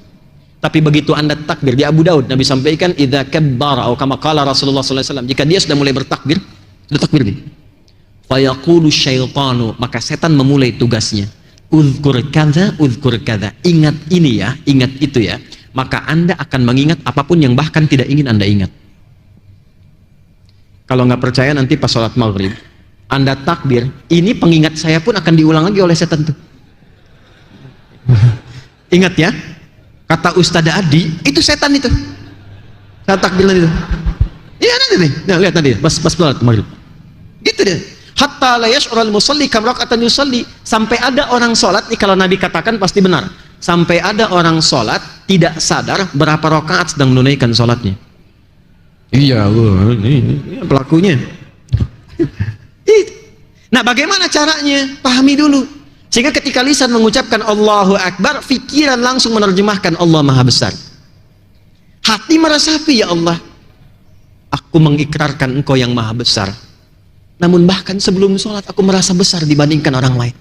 Tapi begitu Anda takbir, di Abu Daud Nabi sampaikan, idza kabbara, atau kama qala Rasulullah sallallahu alaihi wasallam, jika dia sudah mulai bertakbir, sudah takbir nih, fayaqulu syaitanu, maka setan memulai tugasnya, uzkur kadza, ingat ini ya, ingat itu ya. Maka Anda akan mengingat apapun yang bahkan tidak ingin Anda ingat. Kalau nggak percaya, nanti pas sholat maghrib Anda takbir, ini pengingat saya pun akan diulang lagi oleh setan tuh. Ingat ya, kata Ustadz Adi, itu setan itu. Saat takbiran itu. Iya nanti nih. Nah, lihat tadi pas sholat maghrib. Gitu deh. Hatta la yash'urul musalli kam raka'atan yusalli, sampai ada orang sholat nih, kalau Nabi katakan pasti benar. Sampai ada orang sholat tidak sadar berapa rakaat sedang menunaikan sholatnya. Iya, ini pelakunya. Nah, bagaimana caranya? Pahami dulu. Sehingga ketika lisan mengucapkan Allahu Akbar, pikiran langsung menerjemahkan Allah Maha Besar. Hati meresapi, ya Allah, aku mengikrarkan Engkau yang Maha Besar. Namun bahkan sebelum sholat aku merasa besar dibandingkan orang lain.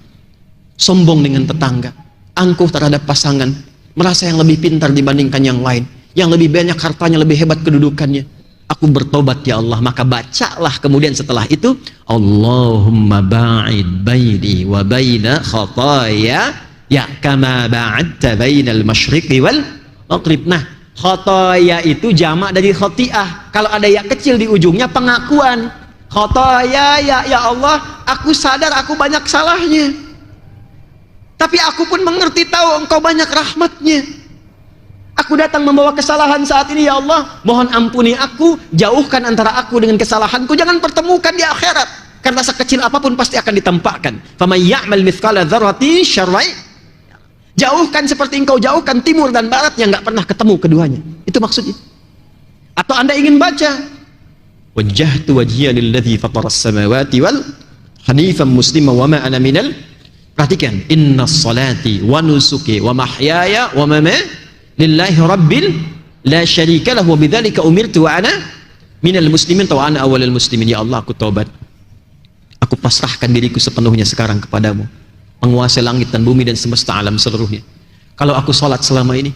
Sombong dengan tetangga, angkuh terhadap pasangan, merasa yang lebih pintar dibandingkan yang lain, yang lebih banyak hartanya, lebih hebat kedudukannya. Aku bertobat ya Allah. Maka bacalah kemudian setelah itu, Allahumma ba'id baini wa baina khataya ya kama ba'adta bainal masyriqi wal maghrib. Nah, khataya itu jamak dari khati'ah. Kalau ada ya kecil di ujungnya, pengakuan. Khataya, ya Allah, aku sadar aku banyak salahnya, tapi aku pun mengerti tahu Engkau banyak rahmatnya. Aku datang membawa kesalahan saat ini, ya Allah, mohon ampuni aku, jauhkan antara aku dengan kesalahanku, jangan pertemukan di akhirat, karena sekecil apapun pasti akan ditampakkan. Faman ya'mal mithqala dzarratin syarran, jauhkan seperti Engkau jauhkan timur dan barat yang nggak pernah ketemu keduanya. Itu maksudnya. Atau Anda ingin baca, wajjahtu wajhiya lilladzi fataras samawati wal hanifan muslima wa ma ana minal, perhatikan, inna salati wa nusuki wa mahyaya wa mamati lillahi rabbil la syarika lahu wa bidzalika umirtu wa ana minal muslimin wa ana awwalul muslimin. Ya Allah, aku taubat, aku pasrahkan diriku sepenuhnya sekarang kepadamu, penguasa langit dan bumi dan semesta alam seluruhnya. Kalau aku sholat selama ini,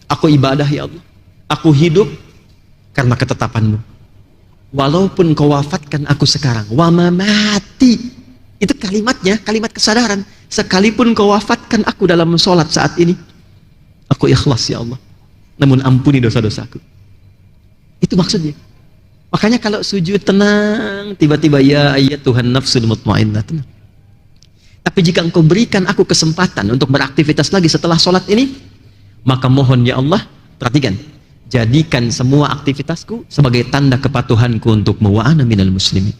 aku ibadah ya Allah, aku hidup karena ketetapanmu, walaupun kau wafatkan aku sekarang, wa mamati, itu kalimatnya, kalimat kesadaran, sekalipun kau wafatkan aku dalam sholat saat ini, aku ikhlas ya Allah, namun ampuni dosa-dosaku. Itu maksudnya. Makanya kalau sujud tenang, tiba-tiba ya ayat Tuhan nafsul mutmainnah, tenang. Tapi jika engkau berikan aku kesempatan untuk beraktivitas lagi setelah sholat ini, maka mohon ya Allah, perhatikan, jadikan semua aktivitasku sebagai tanda kepatuhanku untukmu, wa ana minal muslimin.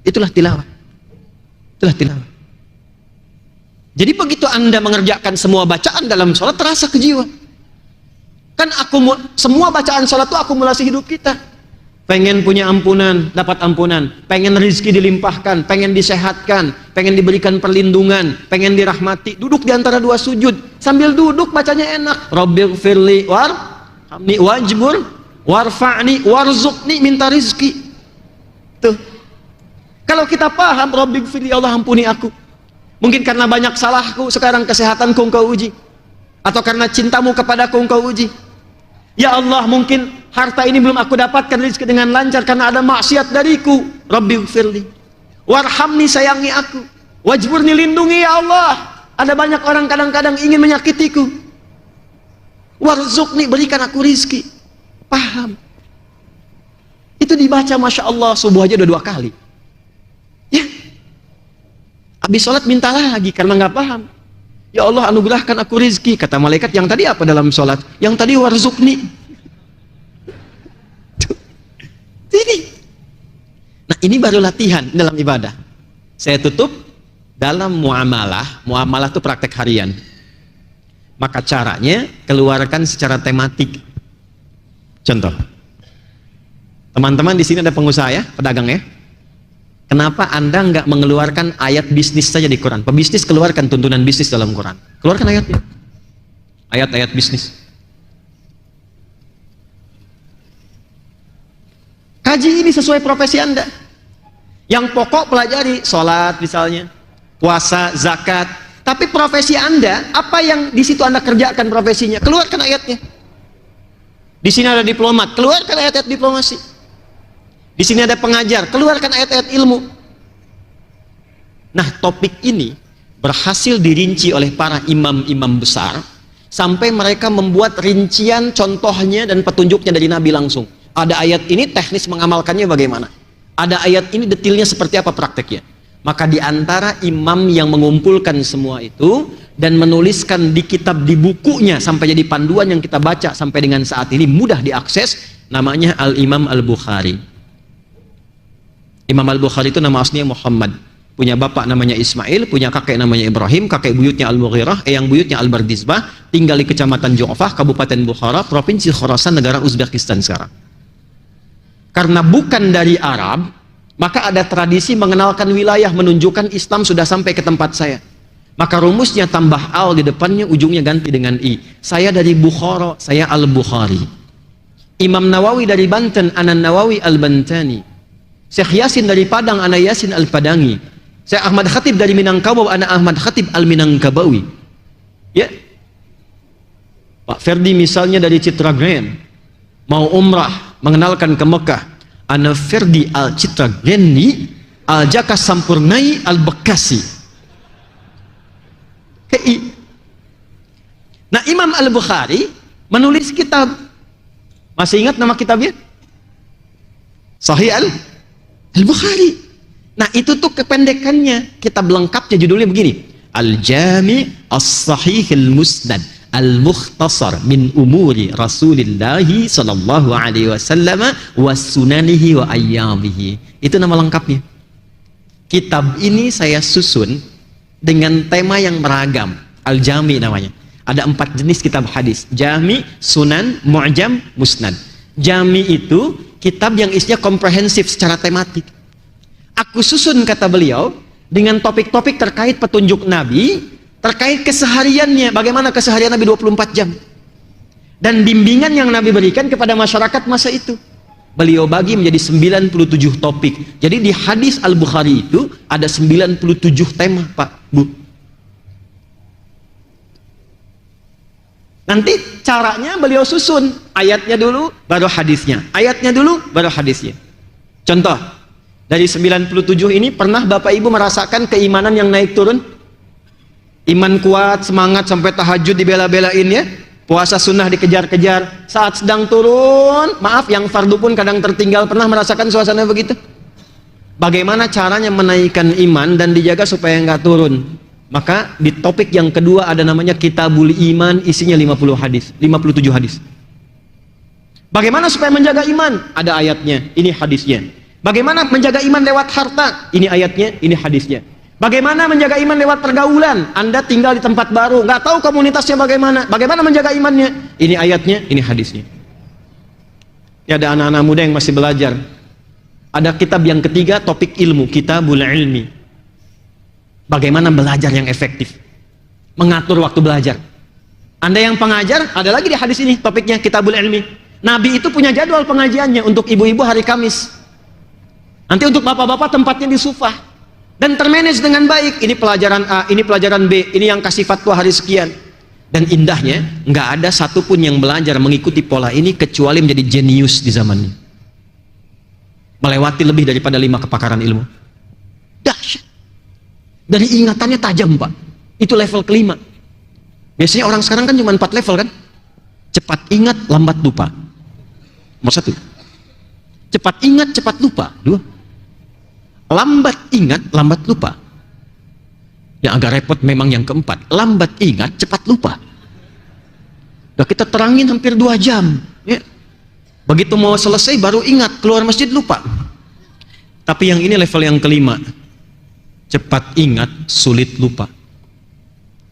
Itulah tilawah. Itulah tilawah. Jadi begitu Anda mengerjakan semua bacaan dalam sholat, terasa ke jiwa. Kan semua bacaan sholat itu akumulasi hidup kita. Pengen punya ampunan, dapat ampunan. Pengen rizki dilimpahkan, pengen disehatkan, pengen diberikan perlindungan, pengen dirahmati. Duduk di antara dua sujud, sambil duduk bacanya enak. Rabbighfirli warhamni wajbur warfa'ni warzuqni, minta rizki. Tuh. Kalau kita paham Rabbighfirli, Allah ampuni aku, mungkin karena banyak salahku, sekarang kesehatanku engkau uji, atau karena cintamu kepadaku engkau uji. Ya Allah, mungkin harta ini belum aku dapatkan rezeki dengan lancar karena ada maksiat dariku. Rabbighfirli warhamni, sayangi aku, wajburni, lindungi ya Allah, ada banyak orang kadang-kadang ingin menyakitiku. Warzuqni, berikan aku rizki. Paham? Itu dibaca Masya Allah, subuh aja udah 2 kali ya. Habis sholat minta lagi karena nggak paham. Ya Allah, anugerahkan aku rizki. Kata malaikat, yang tadi apa dalam sholat? Yang tadi warzuqni. Nah, ini baru latihan dalam ibadah. Saya tutup dalam muamalah. Muamalah itu praktek harian. Maka caranya keluarkan secara tematik. Contoh, teman-teman di sini ada pengusaha ya, pedagang ya. Kenapa Anda nggak mengeluarkan ayat bisnis saja di Quran? Pebisnis keluarkan tuntunan bisnis dalam Quran. Keluarkan ayatnya. Ayat-ayat bisnis. Kaji ini sesuai profesi Anda. Yang pokok pelajari sholat misalnya, puasa, zakat. Tapi profesi Anda, apa yang di situ Anda kerjakan profesinya? Keluarkan ayatnya. Di sini ada diplomat, keluarkan ayat-ayat diplomasi. Di sini ada pengajar, keluarkan ayat-ayat ilmu. Nah, topik ini berhasil dirinci oleh para imam-imam besar sampai mereka membuat rincian contohnya dan petunjuknya dari Nabi langsung. Ada ayat ini, teknis mengamalkannya bagaimana? Ada ayat ini, detailnya seperti apa prakteknya? Maka di antara imam yang mengumpulkan semua itu dan menuliskan di kitab, di bukunya sampai jadi panduan yang kita baca sampai dengan saat ini mudah diakses, namanya Al-Imam Al-Bukhari. Imam Al-Bukhari itu nama aslinya Muhammad, punya bapak namanya Ismail, punya kakek namanya Ibrahim, kakek buyutnya Al-Mughirah, yang buyutnya Al-Bardizbah, tinggal di kecamatan Ju'fah, Kabupaten Bukhara, Provinsi Khorasan, negara Uzbekistan sekarang. Karena bukan dari Arab, maka ada tradisi mengenalkan wilayah, menunjukkan Islam sudah sampai ke tempat saya. Maka rumusnya tambah al di depannya, ujungnya ganti dengan i. Saya dari Bukhara, saya Al-Bukhari. Imam Nawawi dari Banten, Anan Nawawi Al-Bantani. Syekh Yasin dari Padang, ana Yasin Al-Padangi. Syekh Ahmad Khatib dari Minangkabau, ana Ahmad Khatib Al-Minangkabawi. Ya. Pak Ferdi misalnya dari Citra Grand, mau umrah, mengenalkan ke Mekah, ana Ferdi Al-Citra Grandi Al-Jaka Sampurnai Al-Bekasi. Nah, Imam Al-Bukhari menulis kitab. Masih ingat nama kitabnya? Sahih Al-Bukhari. Nah, itu tuh kependekannya. Kitab lengkapnya judulnya begini: Al-Jami' As-Sahih Al-Musnad Al-Mukhtasar min umuri Rasulillahi sallallahu alaihi wasallam wa sunanihi wa ayyamihi. Itu nama lengkapnya. Kitab ini saya susun dengan tema yang beragam. Al-Jami namanya. Ada 4 jenis kitab hadis: Jami, Sunan, Mu'jam, Musnad. Jami itu kitab yang isinya komprehensif secara tematik. Aku susun, kata beliau, dengan topik-topik terkait petunjuk Nabi, terkait kesehariannya, bagaimana keseharian Nabi 24 jam. Dan bimbingan yang Nabi berikan kepada masyarakat masa itu. Beliau bagi menjadi 97 topik. Jadi di hadis Al-Bukhari itu ada 97 tema, Pak, Bu. Nanti caranya beliau susun. Ayatnya dulu, baru hadisnya. Ayatnya dulu, baru hadisnya. Contoh, dari 97 ini pernah Bapak Ibu merasakan keimanan yang naik turun? Iman kuat, semangat sampai tahajud dibela-belain ya. Puasa sunnah dikejar-kejar. Saat sedang turun, maaf yang fardu pun kadang tertinggal. Pernah merasakan suasana begitu? Bagaimana caranya menaikkan iman dan dijaga supaya nggak turun? Maka di topik yang kedua ada namanya Kitabul Iman, isinya 50 hadis, 57 hadis. Bagaimana supaya menjaga iman? Ada ayatnya, ini hadisnya. Bagaimana menjaga iman lewat harta? Ini ayatnya, ini hadisnya. Bagaimana menjaga iman lewat pergaulan? Anda tinggal di tempat baru, nggak tahu komunitasnya bagaimana. Bagaimana menjaga imannya? Ini ayatnya, ini hadisnya. Ya, ada anak-anak muda yang masih belajar. Ada kitab yang ketiga, topik ilmu, Kitabul Ilmi. Bagaimana belajar yang efektif, mengatur waktu belajar. Anda yang pengajar, ada lagi di hadis ini, topiknya Kitabul Ilmi. Nabi itu punya jadwal pengajiannya untuk ibu-ibu hari Kamis. Nanti untuk bapak-bapak tempatnya di Sufah. Dan termanage dengan baik. Ini pelajaran A, ini pelajaran B, ini yang kasih fatwa hari sekian. Dan indahnya, nggak ada satupun yang belajar mengikuti pola ini kecuali menjadi jenius di zamannya. Melewati lebih daripada 5 kepakaran ilmu. Dahsyat. Dari ingatannya tajam, Pak. Itu level kelima. Biasanya orang sekarang kan cuma 4 level kan. Cepat ingat, lambat lupa. Nomor 1. Cepat ingat, cepat lupa. 2. Lambat ingat, lambat lupa. Yang agak repot memang yang keempat. Lambat ingat, cepat lupa. Udah kita terangin hampir 2 jam. Ya. Begitu mau selesai baru ingat, keluar masjid lupa. Tapi yang ini level yang kelima. Cepat ingat, sulit lupa.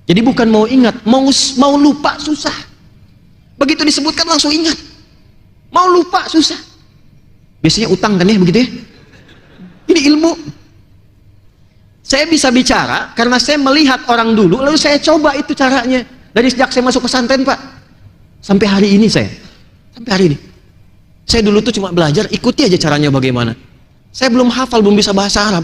Jadi bukan mau ingat, mau lupa susah. Begitu disebutkan langsung ingat. Mau lupa susah. Biasanya utang kan ya begitu ya. Ini ilmu. Saya bisa bicara karena saya melihat orang dulu, lalu saya coba itu caranya. Dari sejak saya masuk pesantren, Pak, sampai hari ini sampai hari ini. Saya dulu tuh cuma belajar, ikuti aja caranya bagaimana. Saya belum hafal, belum bisa bahasa Arab.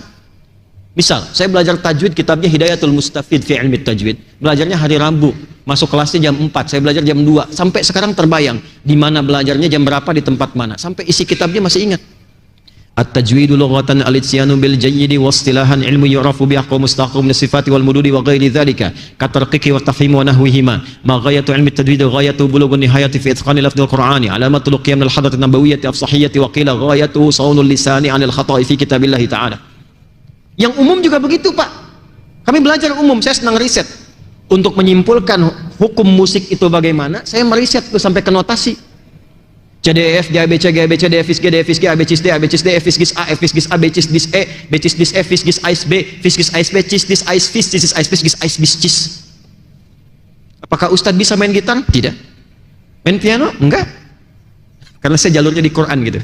Misal, saya belajar tajwid, kitabnya Hidayatul Mustafid fi Ilmi Tajwid. Belajarnya hari Rabu, masuk kelasnya jam 4, saya belajar jam 2. Sampai sekarang terbayang, di mana belajarnya, jam berapa, di tempat mana. Sampai isi kitabnya masih ingat. At-tajwidu lughatan al-ityanu bil jayyidi wa istilahan ilmu yu'rafu bi ahkam mustaqim min sifati wal mududi wa ghairi dhalika katarqiqi wa tafhim wa nahwihima ma ghayatu ilmi at-tajwid ghayatu bulughun nihayati fi itqani lafdh al-Qur'ani alamatul qiyam min al-hadrati nabawiyyati afsahiyyati wa qila ghayatu sawnul lisani 'anil khata'i fi kitabillah ta'ala. Yang umum juga begitu, Pak. Kami belajar umum, saya senang riset. Untuk menyimpulkan hukum musik itu bagaimana, saya meriset itu sampai ke notasi. CDF, GABC, GABC, DFIS, G, DFIS, G, ABCIS, D, ABCIS, D, FIS, A, FIS, A, BCIS, DIS, E, BCIS, DIS, E, FIS, AIS, B, FIS, AIS, B, CIS, DIS, AIS, FIS, CIS, AIS, FIS, AIS, BIS, CIS. Apakah Ustadz bisa main gitar? Tidak. Main piano? Enggak. Karena saya jalurnya di Quran gitu.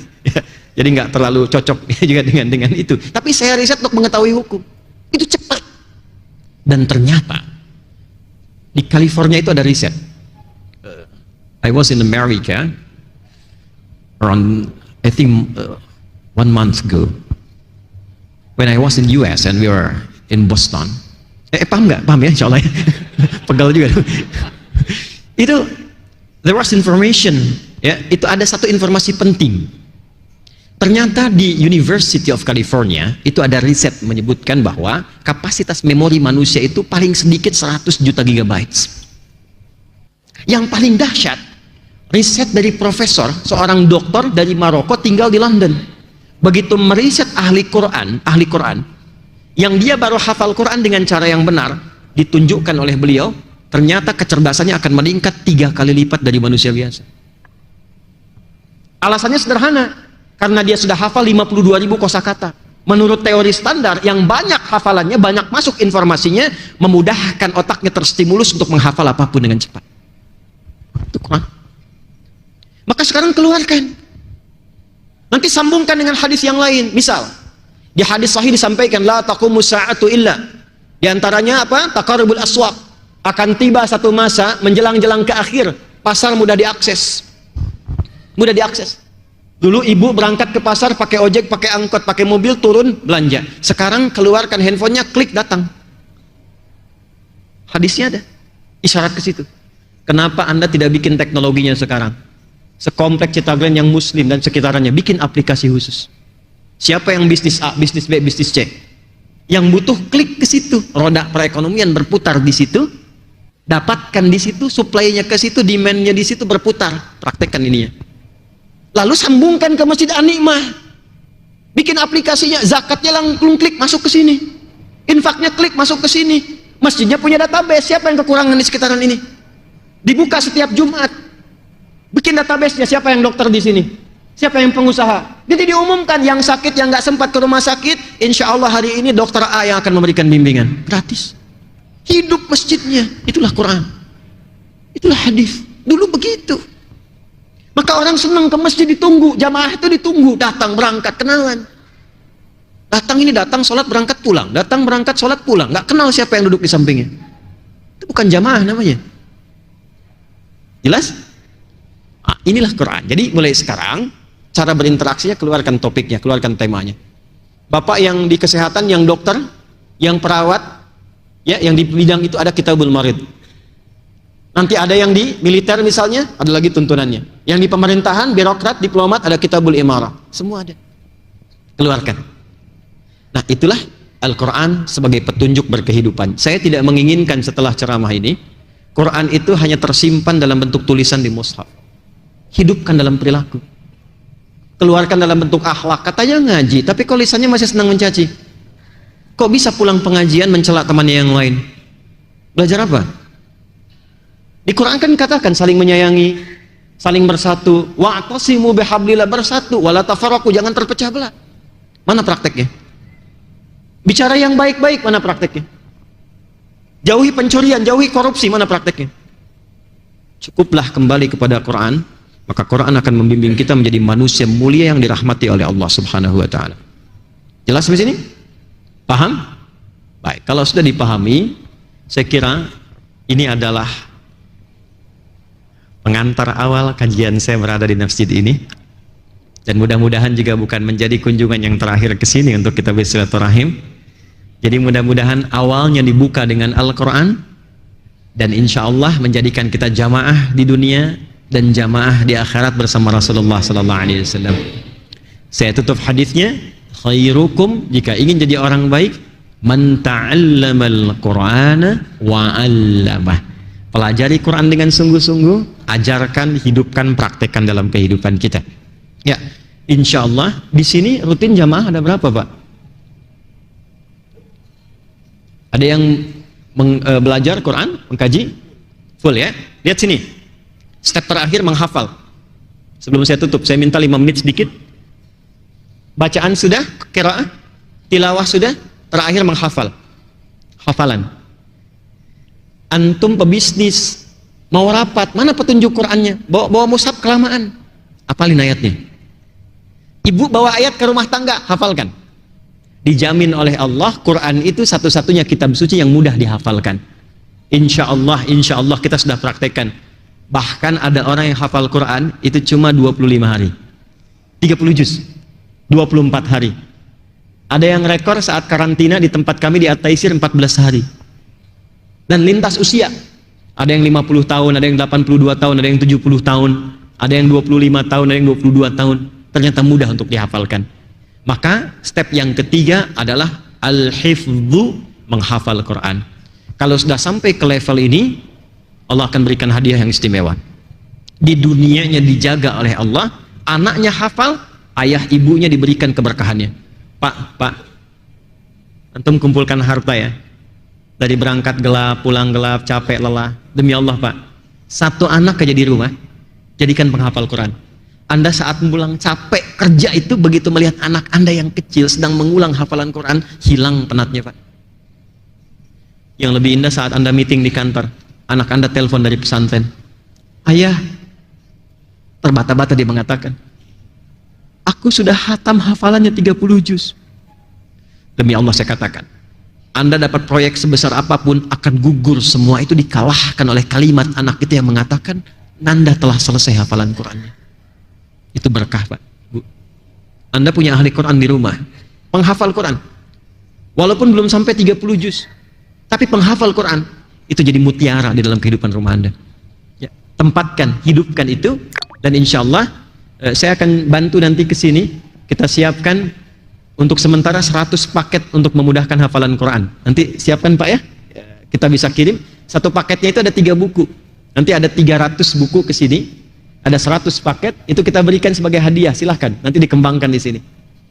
Jadi enggak terlalu cocok juga dengan itu. Tapi saya riset untuk mengetahui hukum. Itu cepat. Dan ternyata di California itu ada riset. I was in America around I think 1 month ago when I was in US and we were in Boston. Paham nggak? Paham ya, insya Allah ya. Pegal juga. Itu there was information, ya, itu ada satu informasi penting. Ternyata di University of California itu ada riset menyebutkan bahwa kapasitas memori manusia itu paling sedikit 100 juta gigabytes. Yang paling dahsyat, riset dari profesor, seorang dokter dari Maroko tinggal di London. Begitu meriset ahli Quran, yang dia baru hafal Quran dengan cara yang benar, ditunjukkan oleh beliau, ternyata kecerdasannya akan meningkat 3 kali lipat dari manusia biasa. Alasannya sederhana, karena dia sudah hafal 52.000 kosakata. Menurut teori standar, yang banyak hafalannya, banyak masuk informasinya, memudahkan otaknya terstimulus untuk menghafal apapun dengan cepat. Itu Quran. Maka sekarang keluarkan. Nanti sambungkan dengan hadis yang lain. Misal, Di hadis sahih disampaikan la taqumus sa'atu illa. Di antaranya apa? Taqarrubul aswaq. Akan tiba satu masa menjelang-jelang ke akhir, pasar mudah diakses. Mudah diakses. Dulu ibu berangkat ke pasar pakai ojek, pakai angkot, pakai mobil, turun belanja. Sekarang keluarkan handphonenya, klik datang. Hadisnya ada. Isyarat ke situ. Kenapa Anda tidak bikin teknologinya sekarang? Sekompleks Citagren yang muslim dan sekitarnya bikin aplikasi khusus. Siapa yang bisnis A, bisnis B, bisnis C? Yang butuh klik ke situ. Roda perekonomian berputar di situ. Dapatkan di situ, supply-nya ke situ, demand-nya di situ berputar. Praktekkan ininya. Lalu sambungkan ke Masjid An-Ni'mah. Bikin aplikasinya, zakatnya langsung klik masuk ke sini. Infaknya klik masuk ke sini. Masjidnya punya database, siapa yang kekurangan di sekitaran ini? Dibuka setiap Jumat. Bikin database-nya, siapa yang dokter di sini? Siapa yang pengusaha? Jadi diumumkan yang sakit, yang nggak sempat ke rumah sakit, insya Allah hari ini dokter A yang akan memberikan bimbingan gratis. Hidup masjidnya, itulah Quran, itulah hadis. Dulu begitu. Maka orang senang ke masjid, ditunggu, jamaah itu ditunggu, datang berangkat kenalan. Datang ini datang sholat berangkat pulang, datang berangkat sholat pulang, nggak kenal siapa yang duduk di sampingnya. Itu bukan jamaah namanya. Jelas? Ah, inilah Quran. Jadi mulai sekarang cara berinteraksinya, keluarkan topiknya, keluarkan temanya. Bapak yang di kesehatan, yang dokter, yang perawat, ya, yang di bidang itu ada Kitabul Marid. Nanti ada yang di militer misalnya, ada lagi tuntunannya. Yang di pemerintahan, birokrat, diplomat, ada Kitabul Imarah. Semua ada. Keluarkan. Nah, itulah Al-Quran sebagai petunjuk berkehidupan. Saya tidak menginginkan setelah ceramah ini, Quran itu hanya tersimpan dalam bentuk tulisan di mushaf. Hidupkan dalam perilaku. Keluarkan dalam bentuk akhlak. Katanya ngaji, tapi kok lisannya masih senang mencaci. Kok bisa pulang pengajian mencela temannya yang lain? Belajar apa? Di Quran kan katakan saling menyayangi, saling bersatu. Wa'tasimu bihablillah, bersatu, wala tafarraqu, jangan terpecah belah. Mana prakteknya? Bicara yang baik-baik, mana prakteknya? Jauhi pencurian, jauhi korupsi, mana prakteknya? Cukuplah kembali kepada Quran, maka Quran akan membimbing kita menjadi manusia mulia yang dirahmati oleh Allah Subhanahu wa taala. Jelas sampai sini? Paham? Baik, kalau sudah dipahami, saya kira ini adalah pengantar awal kajian saya berada di masjid ini. Dan mudah-mudahan juga bukan menjadi kunjungan yang terakhir ke sini untuk kita bersilaturahim. Jadi mudah-mudahan awalnya dibuka dengan Al-Quran, dan insya Allah menjadikan kita jamaah di dunia dan jamaah di akhirat bersama Rasulullah Sallallahu Alaihi Wasallam. Saya tutup hadisnya, khairukum, jika ingin jadi orang baik, man ta'allamal Qur'ana wa 'allamah. Pelajari Quran dengan sungguh-sungguh, ajarkan, hidupkan, praktekkan dalam kehidupan kita. Ya, insya Allah di sini rutin jamaah ada berapa, Pak? Ada yang belajar Quran, mengkaji full ya? Lihat sini, step terakhir menghafal. Sebelum saya tutup, saya minta 5 menit sedikit. Bacaan sudah, qiraah, tilawah sudah, terakhir menghafal. Hafalan. Antum pebisnis, mau rapat, mana petunjuk Qurannya? Bawa mushaf kelamaan, hafalin ayatnya. Ibu bawa ayat ke rumah tangga, hafalkan. Dijamin oleh Allah, Quran itu satu-satunya kitab suci yang mudah dihafalkan. Insya Allah kita sudah praktekkan. Bahkan ada orang yang hafal Quran itu cuma 25 hari, 30 juz, 24 hari. Ada yang rekor saat karantina di tempat kami di At-Taisir 14 hari. Dan lintas usia, ada yang 50 tahun, ada yang 82 tahun, ada yang 70 tahun, ada yang 25 tahun, ada yang 22 tahun. Ternyata mudah untuk dihafalkan. Maka step yang ketiga adalah al-hifdzu, menghafal Quran. Kalau sudah sampai ke level ini, Allah akan berikan hadiah yang istimewa. Di dunianya dijaga oleh Allah, anaknya hafal, ayah ibunya diberikan keberkahannya. Pak, antum kumpulkan harta ya. Dari berangkat gelap, pulang gelap, capek, lelah. Demi Allah, Pak, satu anak aja di rumah, jadikan penghafal Quran. Anda saat pulang capek kerja itu, begitu melihat anak Anda yang kecil sedang mengulang hafalan Quran, hilang penatnya, Pak. Yang lebih indah saat Anda meeting di kantor, anak Anda telepon dari pesantren, ayah, terbata-bata dia mengatakan, aku sudah hatam hafalannya 30 juz. Demi Allah saya katakan, Anda dapat proyek sebesar apapun akan gugur semua itu dikalahkan oleh kalimat anak itu yang mengatakan, Nanda telah selesai hafalan Qurannya. Itu berkah, Pak, Bu. Anda punya ahli Quran di rumah, penghafal Quran. Walaupun belum sampai 30 juz, tapi penghafal Quran itu jadi mutiara di dalam kehidupan rumah Anda. Ya, tempatkan, hidupkan itu, dan insya Allah saya akan bantu nanti ke sini. Kita siapkan untuk sementara 100 paket untuk memudahkan hafalan Quran. Nanti siapkan, Pak, ya. Kita bisa kirim. Satu paketnya itu ada 3 buku. Nanti ada 300 buku ke sini. Ada 100 paket, itu kita berikan sebagai hadiah. Silahkan, nanti dikembangkan di sini.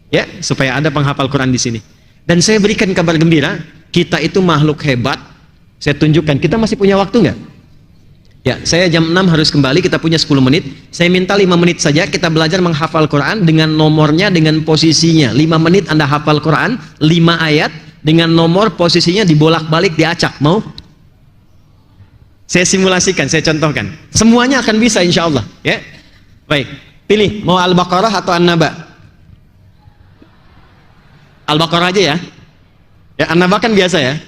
Ya, supaya ada penghafal Quran di sini. Dan saya berikan kabar gembira, kita itu makhluk hebat. Saya tunjukkan, kita masih punya waktu nggak? Ya, saya jam 6 harus kembali, kita punya 10 menit. Saya minta 5 menit saja kita belajar menghafal Quran dengan nomornya, dengan posisinya. 5 menit Anda hafal Quran, 5 ayat, dengan nomor posisinya dibolak-balik, diacak. Mau? Saya simulasikan, saya contohkan. Semuanya akan bisa insya Allah. Ya, baik. Pilih, mau Al-Baqarah atau An-Naba? Al-Baqarah aja ya. Ya, An-Naba kan biasa ya.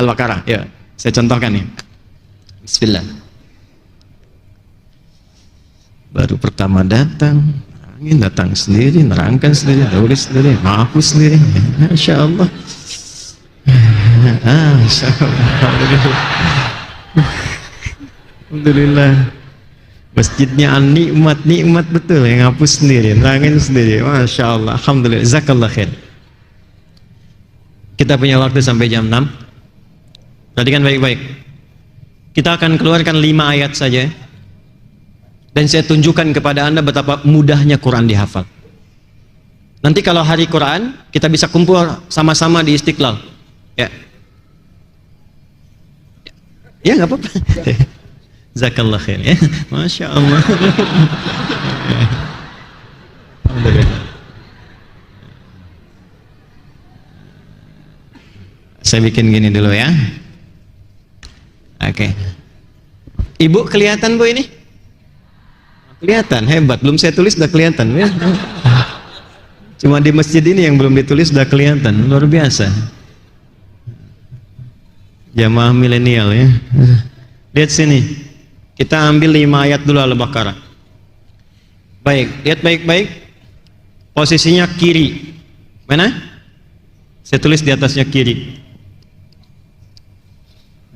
Al-Baqarah. Ya, saya contohkan nih. Bismillah. Baru pertama datang, angin datang sendiri, nerangkan sendiri, tulis sendiri, hapus sendiri. Masya Allah. Masya Allah. Alhamdulillah. Masjidnya nikmat betul, yang hapus sendiri, nerangin sendiri. Masya Allah. Alhamdulillah. Jazakallah khair. Kita punya waktu sampai jam 6. Perhatikan baik-baik. Kita akan keluarkan 5 ayat saja. Dan saya tunjukkan kepada Anda betapa mudahnya Quran dihafal. Nanti kalau hari Quran, kita bisa kumpul sama-sama di Istiqlal. Ya. Ya, nggak apa-apa. Jazakallah khair ya. Masya Allah. Alhamdulillah. Saya bikin gini dulu ya. Oke. Ibu kelihatan, Bu, ini? Kelihatan, hebat. Belum saya tulis udah kelihatan ya. Cuma di masjid ini yang belum ditulis udah kelihatan. Luar biasa. Jamaah milenial ya. Lihat sini. Kita ambil 5 ayat dulu Al-Baqarah. Baik, lihat baik-baik. Posisinya kiri. Mana? Saya tulis di atasnya kiri.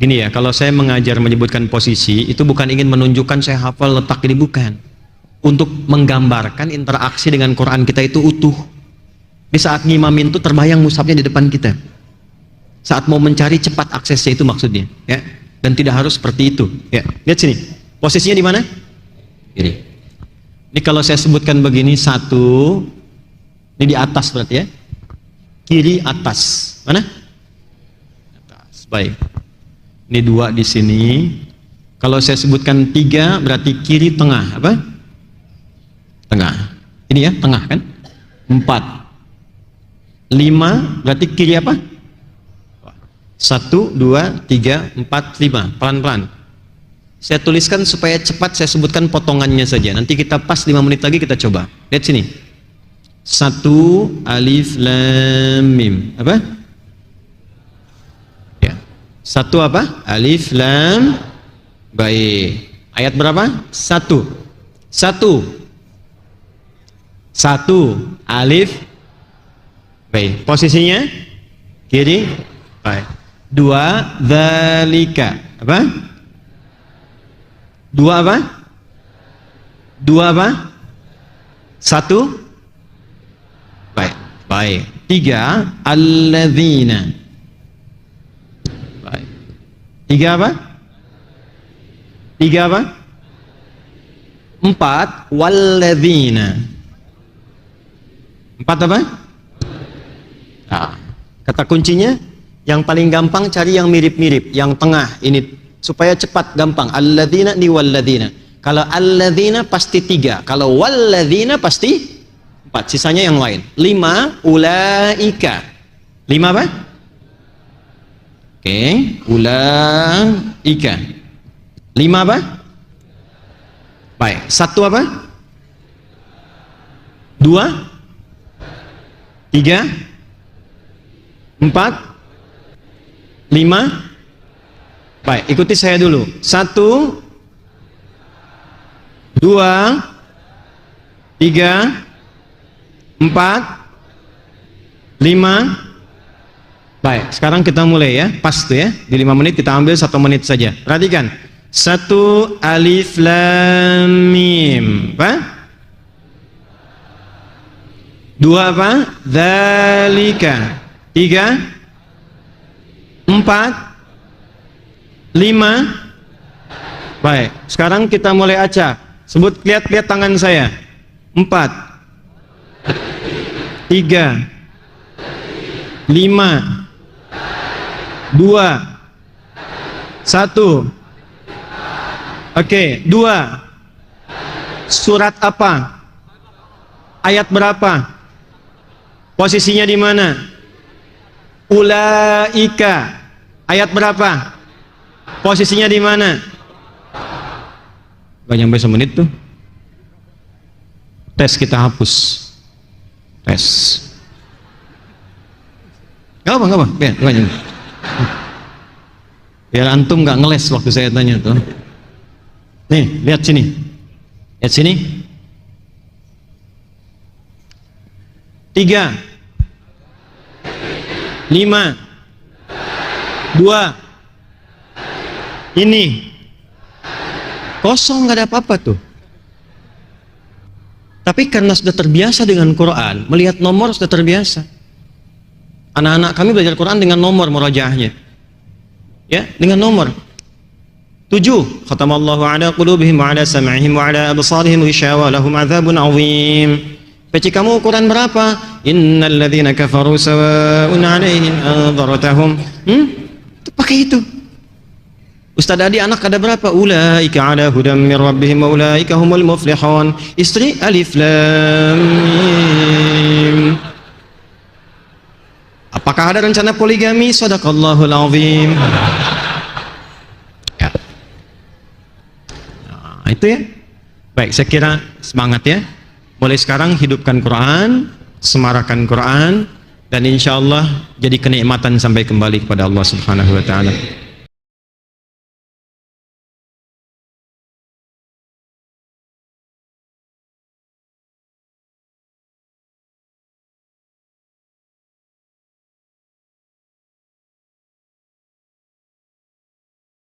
Gini ya, kalau saya mengajar menyebutkan posisi, itu bukan ingin menunjukkan saya hafal letak ini, bukan. Untuk menggambarkan interaksi dengan Quran kita itu utuh. Di saat ngimamin itu terbayang mushafnya di depan kita. Saat mau mencari cepat aksesnya, itu maksudnya, ya. Dan tidak harus seperti itu, ya. Lihat sini. Posisinya di mana? Kiri. Ini kalau saya sebutkan begini, 1, ini di atas berarti ya. Kiri atas. Mana? Atas. Baik. Ini 2 di sini. Kalau saya sebutkan 3 berarti kiri tengah, apa? Tengah. Ini ya, tengah kan? 4. 5 berarti kiri apa? 1, 2, 3, 4, 5. Pelan-pelan. Saya tuliskan supaya cepat, saya sebutkan potongannya saja. Nanti kita pas 5 menit lagi kita coba. Lihat sini. 1 alif lam mim. Apa? Ya. 1 apa? Alif lam. Baik. Ayat berapa? 1. 1 alif. Baik. Posisinya kiri. Baik. 2 dzalika. Apa? 2 apa? 2 apa? 1. Baik. Baik. 3 alladzina. Baik. 3 apa? 3 apa? 4 walladzina. 4 apa? Nah, kata kuncinya yang paling gampang cari yang mirip-mirip, yang tengah ini supaya cepat gampang. Alladzina ni walladzina. Kalau alladzina pasti 3, kalau walladzina pasti 4, sisanya yang lain. 5 ulaika. 5 apa? Oke, ulaika. 5 apa? Baik, 1 apa? 2 3 4, 5. Baik, ikuti saya dulu. 1, 2, 3, 4, 5. Baik, sekarang kita mulai ya. Pas tuh ya. Di 5 menit kita ambil 1 menit saja. Perhatikan. 1 alif lam mim. Apa? 2 apa? Dzalika. 3, 4, 5. Baik, sekarang kita mulai acak. Sebut, lihat tangan saya. 4, 3, 5, 2, 1. Oke, 2. Surat apa? Ayat berapa? Posisinya di mana? Ulaika. Ayat berapa? Posisinya di mana? Gak nyampe semenit tuh. Tes kita hapus. Tes. Gak apa. Biar, biar antum gak ngeles waktu saya tanya tuh. Nih, lihat sini. Lihat sini. 3, 5, 2. Ini kosong, nggak ada apa-apa tuh. Tapi karena sudah terbiasa dengan Quran, melihat nomor sudah terbiasa. Anak-anak kami belajar Quran dengan nomor murajaahnya. Ya, dengan nomor. 7. Khatamallahu ala qulubihim wa ala sam'ihim wa ala absarihim ghishawa lahum adzabun 'adzim. PC kamu ukuran berapa? Innal ladzina kafaru sawa'un 'alaihim anzartahum. Itu pakai itu. Ustaz Adi, anak ada berapa? Ulaika ala hudam min rabbihim wa ulaika humul muflihun. Istri alif lam mim. Apakah ada rencana poligami? Shadaqallahul azim. Ya. Nah, itu ya. Baik, saya kira semangat ya. Mulai sekarang hidupkan Quran, semarakan Quran, dan insya Allah jadi kenikmatan sampai kembali kepada Allah Subhanahu wa Ta'ala.